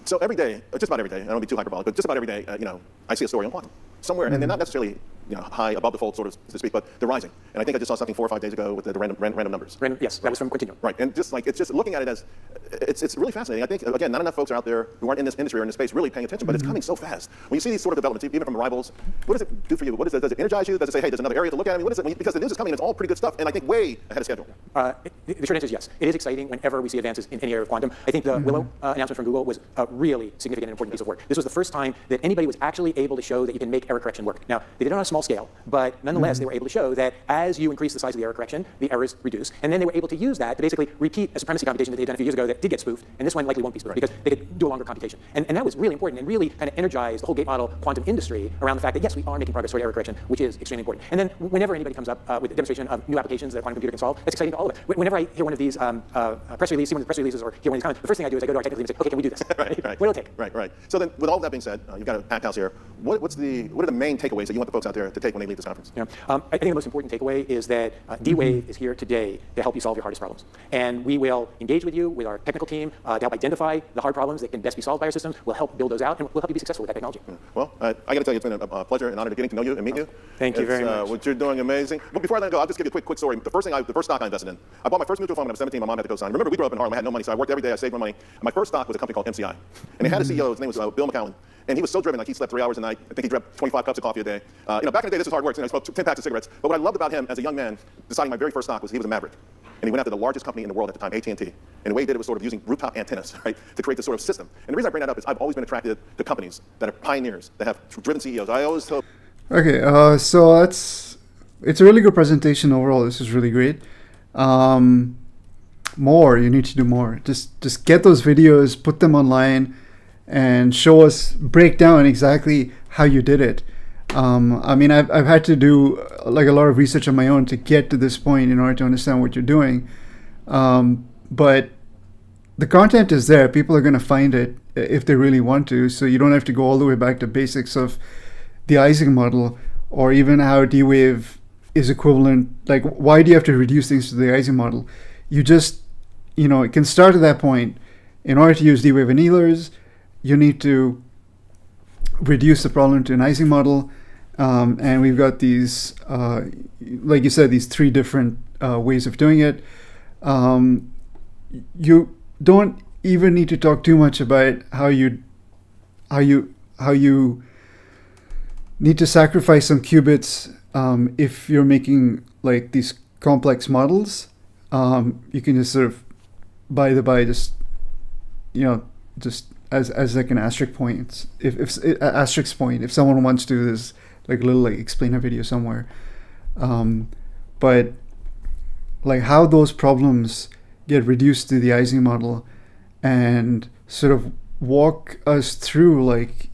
So every day, just about every day, I don't want to be too hyperbolic, but just about every day, I see a story on quantum somewhere, and they're not necessarily high above the fold, so to speak, but they're rising. And I think I just saw something 4 or 5 days ago with the random numbers. Yes, that was from Continuum. Right, and it's just looking at it as, it's really fascinating. I think, again, not enough folks are out there who aren't in this industry or in this space really paying attention, but it's coming so fast. When you see these sort of developments, even from rivals, what does it do for you? Does it energize you? Does it say, hey, there's another area to look at? I mean, what is it? Because the news is coming, and it's all pretty good stuff, and I think way ahead of schedule. The short answer is yes. It is exciting whenever we see advances in any area of quantum. I think the Willow announcement from Google was a really significant and important piece of work. This was the first time that anybody was actually able to show that you can make error correction work. Now, they did it on a small scale, but nonetheless, they were able to show that as you increase the size of the error correction, the errors reduce. And then they were able to use that to basically repeat a supremacy computation that they had done a few years ago that did get spoofed, and this one likely won't be spoofed because they could do a longer computation. And that was really important and really kind of energized the whole gate model quantum industry around the fact that, yes, we are making progress toward error correction, which is extremely important. And then whenever anybody comes up with a demonstration of new applications that a quantum computer can solve, that's exciting to all of us. Whenever I hear one of these press releases, see one of the press releases or hear one of these comments, the first thing I do is I go to our technical team and say, okay, can we do this? What will it take? Right. So then, with all that being said, you've got a packed house here. what are the main takeaways that you want the folks out there to take when they leave this conference? Yeah. I think the most important takeaway is that D-Wave is here today to help you solve your hardest problems. And we will engage with you, with our technical team, to help identify the hard problems that can best be solved by our systems. We'll help build those out, and we'll help you be successful with that technology. Yeah. Well, I got to tell you, it's been a pleasure and honor to getting to know you and meet you. Thank you very much. What you're doing amazing. But before I let go, I'll just give you a quick story. The first stock I invested in, I bought my first mutual fund when I was 17. My mom had to co-sign. Remember, we grew up in Harlem. I had no money, so I worked every day. I saved my money. And my first stock was a company called MCI. And they had a CEO. His name was Bill McCowan. And he was so driven, like he slept 3 hours a night. I think he drank 25 cups of coffee a day. Back in the day, this was hard work. So, I smoked 10 packs of cigarettes. But what I loved about him as a young man, deciding my very first stock was he was a maverick. And he went after the largest company in the world at the time, AT&T. And the way he did it was sort of using rooftop antennas, right, to create this sort of system. And the reason I bring that up is I've always been attracted to companies that are pioneers, that have driven CEOs. I always tell. Okay, so it's a really good presentation overall. This is really great. More, you need to do more. Just get those videos, put them online, and show us, break down exactly how you did it. I mean, I've had to do like a lot of research on my own to get to this point in order to understand what you're doing. But the content is there. People are going to find it if they really want to. So you don't have to go all the way back to basics of the Ising model, or even how D-Wave is equivalent. Like, why do you have to reduce things to the Ising model? You just, it can start at that point. In order to use D-Wave annealers, you need to reduce the problem to an Ising model. And we've got these, like you said, these 3 different ways of doing it. You don't even need to talk too much about how you need to sacrifice some qubits if you're making like these complex models. You can just sort of, by the by, just as like an asterisk point. Asterisk point, if someone wants to, there's like a little like explainer video somewhere. But like how those problems get reduced to the Ising model, and sort of walk us through, like,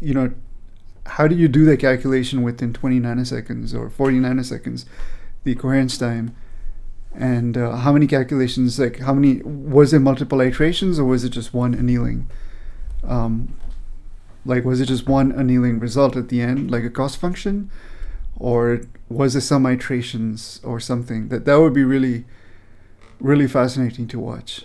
how do you do the calculation within 20 nanoseconds or 40 nanoseconds, the coherence time, and how many calculations, like was it multiple iterations or was it just one annealing? Like, was it just one annealing result at the end, like a cost function, or was it some iterations or something? That would be really, really fascinating to watch.